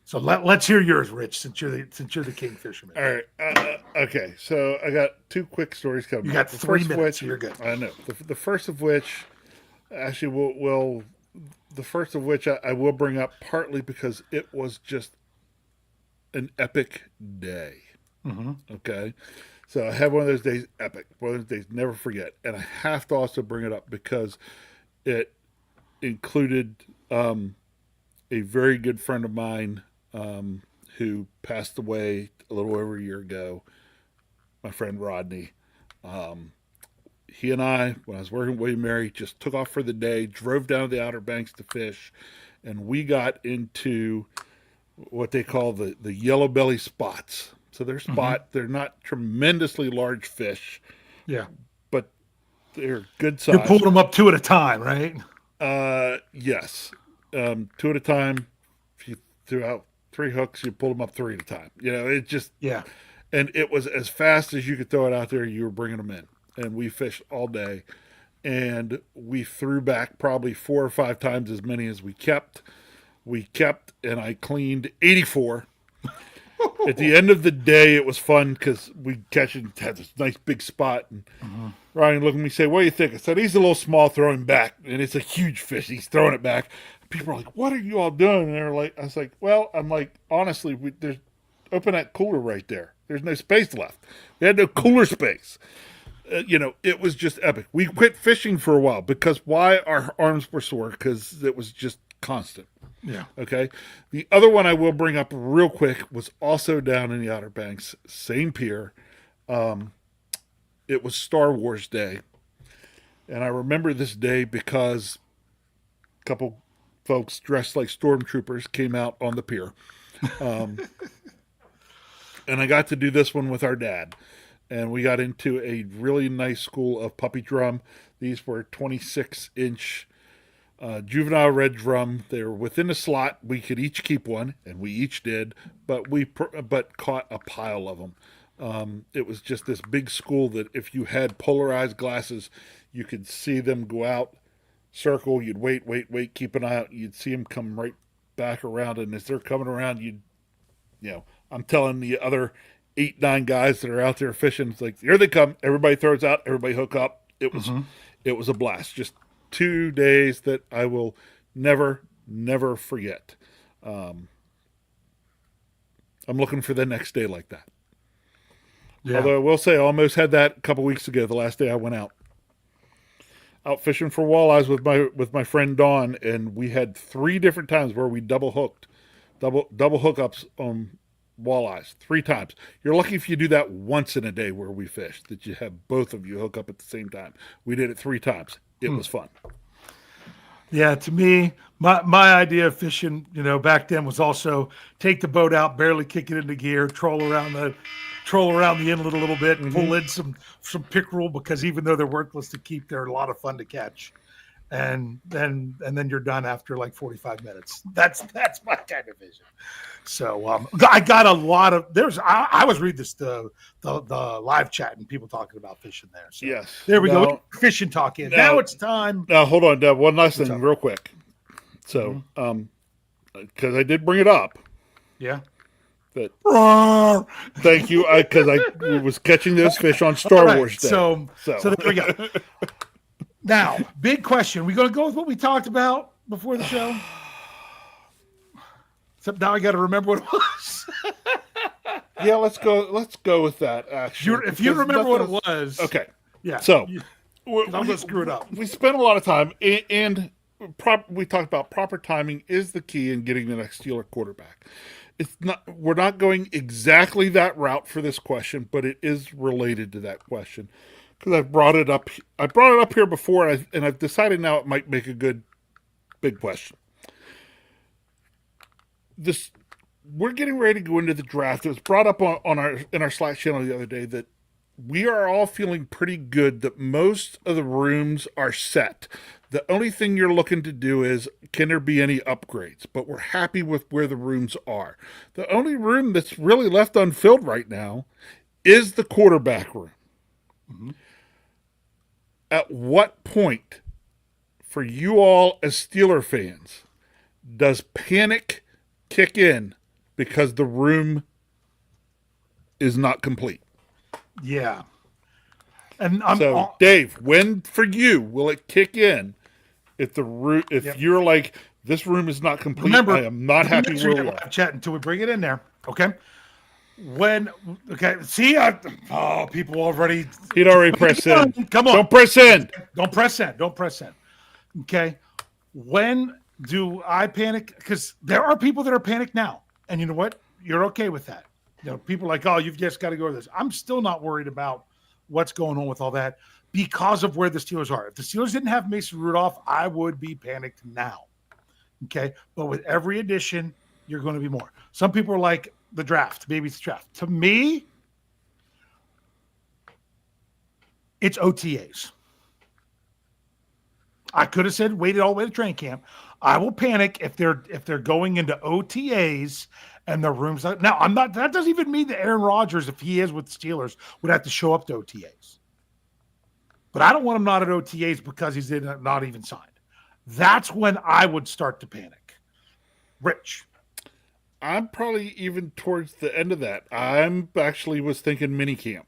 So let's hear yours, Rich, since you're the king fisherman. All right. Okay. So I got two quick stories coming. You got 3 minutes, so you're good. I know. The first of which, actually, the first of which I will bring up partly because it was just an epic day. Mm-hmm. Okay. So I had one of those days epic, one of those days never forget. And I have to also bring it up because it included a very good friend of mine who passed away a little over a year ago, my friend Rodney. He and I, when I was working with William Mary, just took off for the day, drove down to the Outer Banks to fish, and we got into what they call the yellow belly spots. So they're not tremendously large fish. Yeah. But they're good size. You pulled them up 2 at a time, right? Yes. 2 at a time. If you threw out 3 hooks, you pulled them up 3 at a time. It just... Yeah. And it was as fast as you could throw it out there, you were bringing them in. And we fished all day, and we threw back probably 4 or 5 times as many as we kept. And I cleaned 84. At the end of the day, it was fun because we had this nice big spot. And Ryan looked at me and said, "What do you think?" I said, "He's a little small throwing back, and it's a huge fish. He's throwing it back." People are like, "What are you all doing?" And they're like, I was like, "Well, honestly, there's open that cooler right there. There's no space left. We had no cooler space." It was just epic. We quit fishing for a while because why? Our arms were sore because it was just constant. Yeah. Okay. The other one I will bring up real quick was also down in the Outer Banks, same pier. It was Star Wars Day. And I remember this day because a couple folks dressed like stormtroopers came out on the pier. And I got to do this one with our dad. And we got into a really nice school of puppy drum. These were 26-inch juvenile red drum. They were within a slot. We could each keep one, and we each did. But we caught a pile of them. It was just this big school that if you had polarized glasses, you could see them go out, circle. You'd wait, keep an eye out. You'd see them come right back around, and as they're coming around, I'm telling the other 8, 9 guys that are out there fishing, it's like, here they come. Everybody throws out. Everybody hook up. It was a blast. Just 2 days that I will never forget. I'm looking for the next day like that. Yeah. Although I will say I almost had that a couple weeks ago, the last day I went out. out fishing for walleyes with my friend Dawn, and we had 3 different times where we double hookups on walleyes 3 times. You're lucky if you do that once in a day where we fish, that you have both of you hook up at the same time. We did it 3 times. It was fun. Yeah, to me, my idea of fishing, back then was also take the boat out, barely kick it into gear, troll around the inlet a little bit, and pull in some pickerel, because even though they're worthless to keep, they're a lot of fun to catch. And then you're done after like 45 minutes. That's my kind of vision. So I got a lot of I was reading the live chat and people talking about fishing there. So Yes. there we go. Fishing talk in. Now it's time. Now hold on, Deb. One last thing, real quick. So, because I did bring it up. Yeah. That. Thank you, because I was catching those fish on Star Wars Day. So there we go. Now, big question. We going to go with what we talked about before the show? Except now I got to remember what it was. Yeah, let's go with that. Actually, if you remember what it was, okay. Yeah. So I'm going to screw it up. We spent a lot of time, and we talked about proper timing is the key in getting the next Steeler quarterback. We're not going exactly that route for this question, but it is related to that question. Because I brought it up here before, and I've decided now it might make a good big question. We're getting ready to go into the draft. It was brought up in our Slack channel the other day that we are all feeling pretty good that most of the rooms are set. The only thing you're looking to do is, can there be any upgrades? But we're happy with where the rooms are. The only room that's really left unfilled right now is the quarterback room. Mm-hmm. At what point, for you all as Steeler fans, does panic kick in because the room is not complete? Yeah. And Dave, when for you will it kick in if you're like, this room is not complete? Remember, I am not happy where we are. Chat until we bring it in there. Okay. People already. He'd already pressed in. Come on. Don't press in. Don't press in. Okay. When do I panic? Because there are people that are panicked now. And you know what? You're okay with that. People are like, oh, you've just got to go to this. I'm still not worried about what's going on with all that because of where the Steelers are. If the Steelers didn't have Mason Rudolph, I would be panicked now. Okay. But with every addition, you're going to be more. Some people are like, the draft. Maybe it's the draft. To me, it's OTAs. I could have said waited all the way to training camp. I will panic if they're going into OTAs and the rooms. Now, I'm not. That doesn't even mean that Aaron Rodgers, if he is with the Steelers, would have to show up to OTAs. But I don't want him not at OTAs because he's not even signed. That's when I would start to panic. Rich. I'm probably even towards the end of that. I'm actually was thinking minicamp.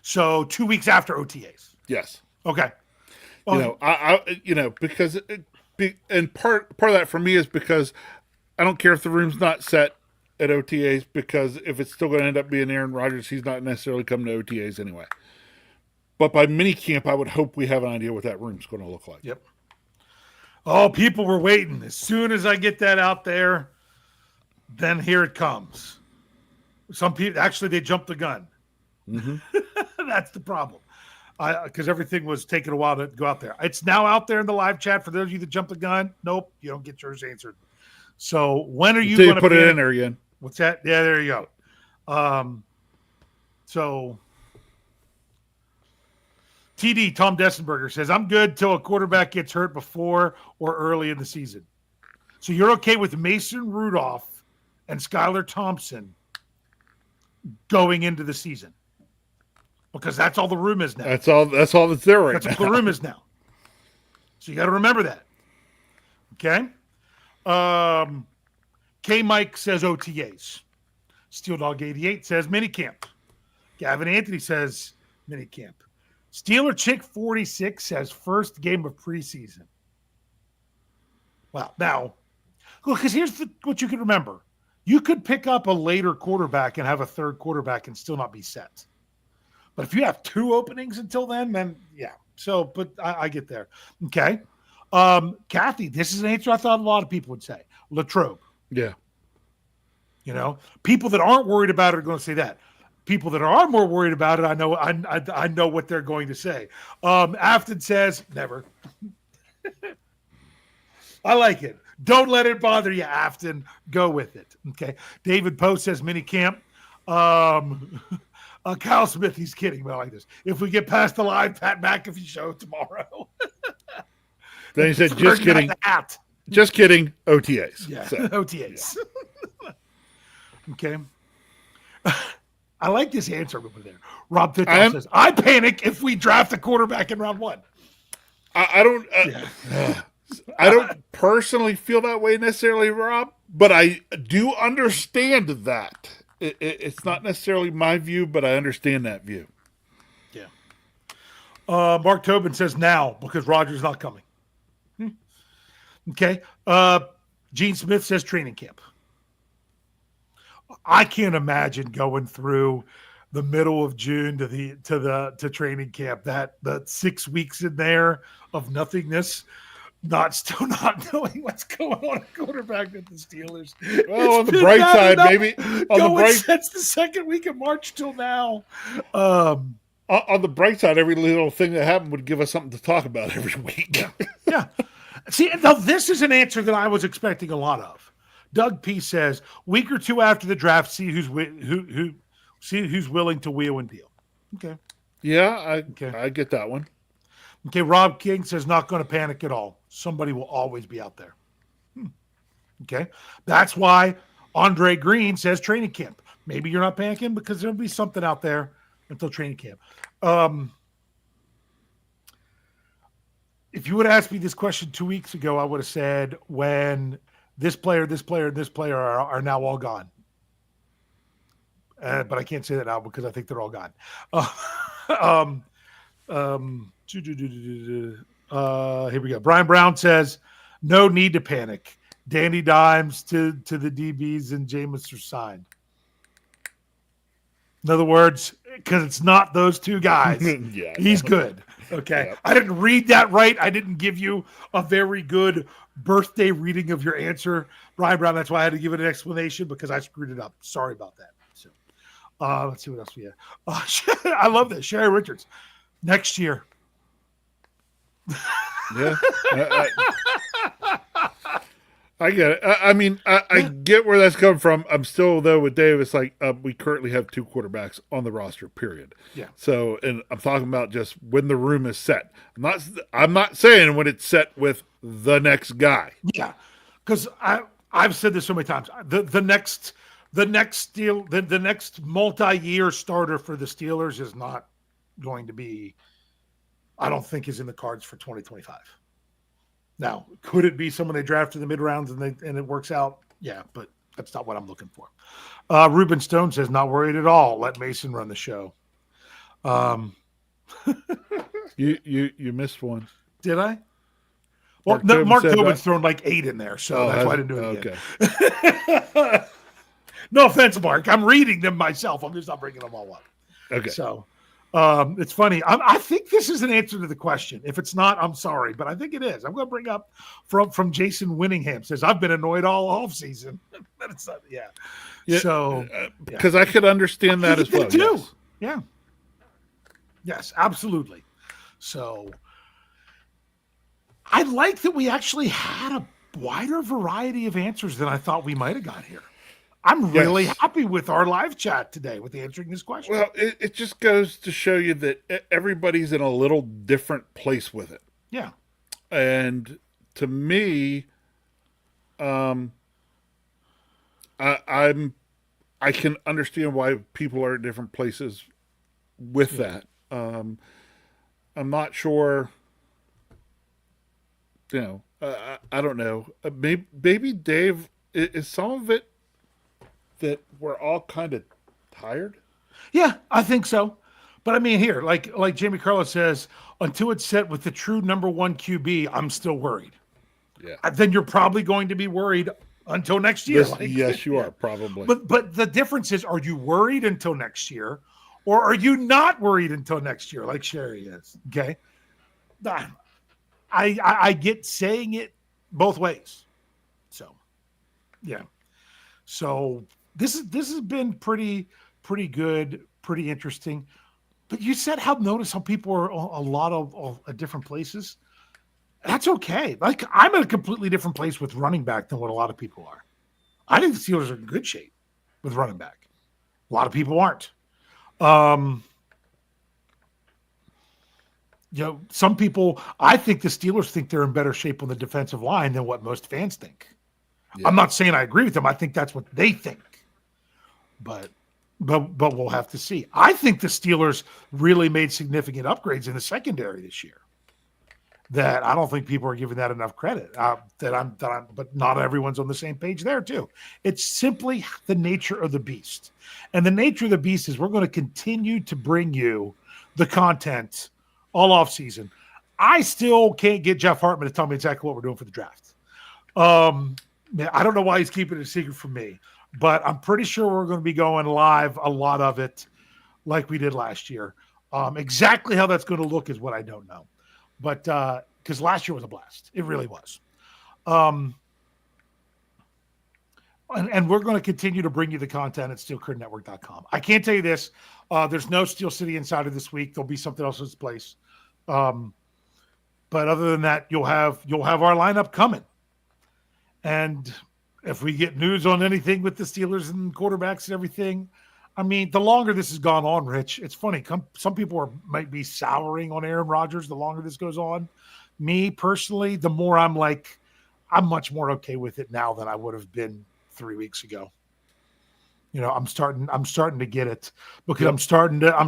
So 2 weeks after OTAs. Yes. Okay. Well, because part of that for me is because I don't care if the room's not set at OTAs, because if it's still going to end up being Aaron Rodgers, he's not necessarily coming to OTAs anyway. But by minicamp, I would hope we have an idea what that room's going to look like. Yep. Oh, people were waiting. As soon as I get that out there, then here it comes. Some people, actually, they jumped the gun. Mm-hmm. That's the problem. Because everything was taking a while to go out there. It's now out there in the live chat. For those of you that jumped the gun, nope, you don't get yours answered. So when are you going to put it in there again? What's that? Yeah, there you go. So TD, Tom Dessenberger says, I'm good till a quarterback gets hurt before or early in the season. So you're okay with Mason Rudolph and Skylar Thompson going into the season, because that's all the room is now. That's all that's there right now. That's all the room is now. So you got to remember that. Okay. K Mike says OTAs. Steel Dog 88 says minicamp. Gavin Anthony says minicamp. Steeler Chick 46 says first game of preseason. Well, now, look, because here's what you can remember. You could pick up a later quarterback and have a third quarterback and still not be set. But if you have 2 openings until then yeah, So, but I get there. Okay. Kathy, this is an answer I thought a lot of people would say. Latrobe. Yeah. You know, people that aren't worried about it are going to say that. People that are more worried about it, I know what they're going to say. Afton says never. I like it. Don't let it bother you, Afton. Go with it. Okay. David Post says mini camp. Kyle Smith, he's kidding, but I like this. If we get past the live Pat McAfee show tomorrow. Then he said, just kidding. Just kidding. OTAs. Yeah, So, OTAs. Yeah. Okay. I like this answer over there. Rob Fitton says, I panic if we draft a quarterback in round 1. I don't personally feel that way necessarily, Rob, but I do understand that. It's not necessarily my view, but I understand that view. Yeah. Mark Tobin says now because Roger's not coming. Okay. Gene Smith says training camp. I can't imagine going through the middle of June to training camp. That 6 weeks in there of nothingness, still not knowing what's going on at quarterback at the Steelers. Well, on the bright side, maybe since the second week of March till now. On the bright side, every little thing that happened would give us something to talk about every week. Yeah. See, now this is an answer that I was expecting a lot of. Doug P says, week or two after the draft, see who's willing to wheel and deal. Okay. Yeah, I get that one. Okay, Rob King says not going to panic at all. Somebody will always be out there. Okay. That's why Andre Green says training camp. Maybe you're not panicking because there'll be something out there until training camp. If you would have asked me this question 2 weeks ago, I would have said when this player, and this player are now all gone. But I can't say that now because I think they're all gone. Here we go. Brian Brown says, no need to panic. Danny Dimes to the DBs and Jameis are signed. In other words, because it's not those two guys. Yeah, he's good. Okay. Yep. I didn't read that right. I didn't give you a very good birthday reading of your answer, Brian Brown. That's why I had to give it an explanation because I screwed it up. Sorry about that. So let's see what else we have. I love this. Sherry Richards. Next year. Yeah. I get it. I mean, I get where that's coming from. I'm still, though, with Dave, it's like we currently have 2 quarterbacks on the roster, period. Yeah. So, and I'm talking about just when the room is set. I'm not saying when it's set with the next guy. Yeah. Because I've said this so many times. The next multi-year starter for the Steelers is not going to be, I don't think is in the cards for 2025. Now, could it be someone they draft in the mid rounds and it works out? Yeah, but that's not what I'm looking for. Ruben Stone says, not worried at all. Let Mason run the show. You missed one. Did I? Well, Mark Tobin's thrown like 8 in there, so that's why I didn't do it again. Okay. No offense, Mark. I'm reading them myself. I'm just not bringing them all up. Okay. So it's funny. I think this is an answer to the question. If it's not, I'm sorry, but I think it is. I'm going to bring up from Jason Winningham says, I've been annoyed all off season. That's not, yeah. So because I could understand that as well. Too. Yes. Yeah. Yes, absolutely. So I like that we actually had a wider variety of answers than I thought we might have got here. I'm really happy with our live chat today with answering this question. Well, it just goes to show you that everybody's in a little different place with it. Yeah. And to me, I can understand why people are at different places with that. I'm not sure, I don't know. Maybe Dave, is some of it that we're all kind of tired? Yeah, I think so. But I mean, here, like Jamie Carlos says, until it's set with the true number 1 QB, I'm still worried. Yeah. Then you're probably going to be worried until next year. Yes, you are, probably. But the difference is, are you worried until next year, or are you not worried until next year, like Sherry is? Okay. I get saying it both ways. So, yeah. So this has been pretty good, pretty interesting. But you said notice how people are a lot of different places. That's okay. Like I'm in a completely different place with running back than what a lot of people are. I think the Steelers are in good shape with running back. A lot of people aren't. Some people, I think the Steelers think they're in better shape on the defensive line than what most fans think. Yeah. I'm not saying I agree with them. I think that's what they think. But we'll have to see. I think the Steelers really made significant upgrades in the secondary this year. That I don't think people are giving that enough credit. But not everyone's on the same page there too. It's simply the nature of the beast, and the nature of the beast is we're going to continue to bring you the content all off season. I still can't get Jeff Hartman to tell me exactly what we're doing for the draft. I don't know why he's keeping it a secret from me, but I'm pretty sure we're going to be going live a lot of it, like we did last year. Exactly how that's going to look is what I don't know. But because last year was a blast. It really was. And we're going to continue to bring you the content at SteelCurtainNetwork.com. I can't tell you this. There's no Steel City Insider this week. There'll be something else in its place. But other than that, you'll have our lineup coming. And if we get news on anything with the Steelers and quarterbacks and everything, I mean, the longer this has gone on, Rich, it's funny. Some people might be souring on Aaron Rodgers the longer this goes on. Me, personally, the more I'm much more okay with it now than I would have been 3 weeks ago. I'm starting to get it because I'm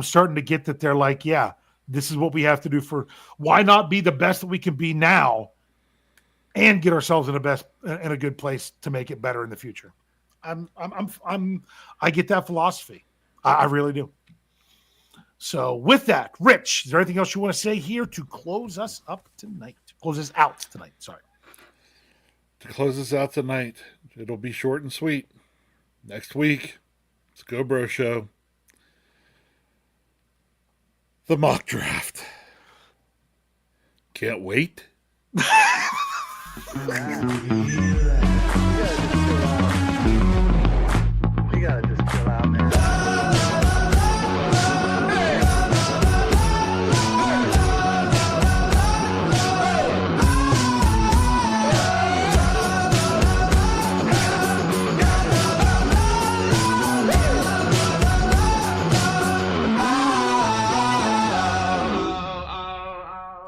starting to get that they're like, yeah, this is what we have to do why not be the best that we can be now and get ourselves in a good place to make it better in the future. I get that philosophy. I really do. So with that, Rich, is there anything else you want to say here to close us out tonight? Sorry. To close us out tonight, it'll be short and sweet. Next week, Scho Bro Show. The mock draft. Can't wait.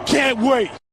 Can't wait.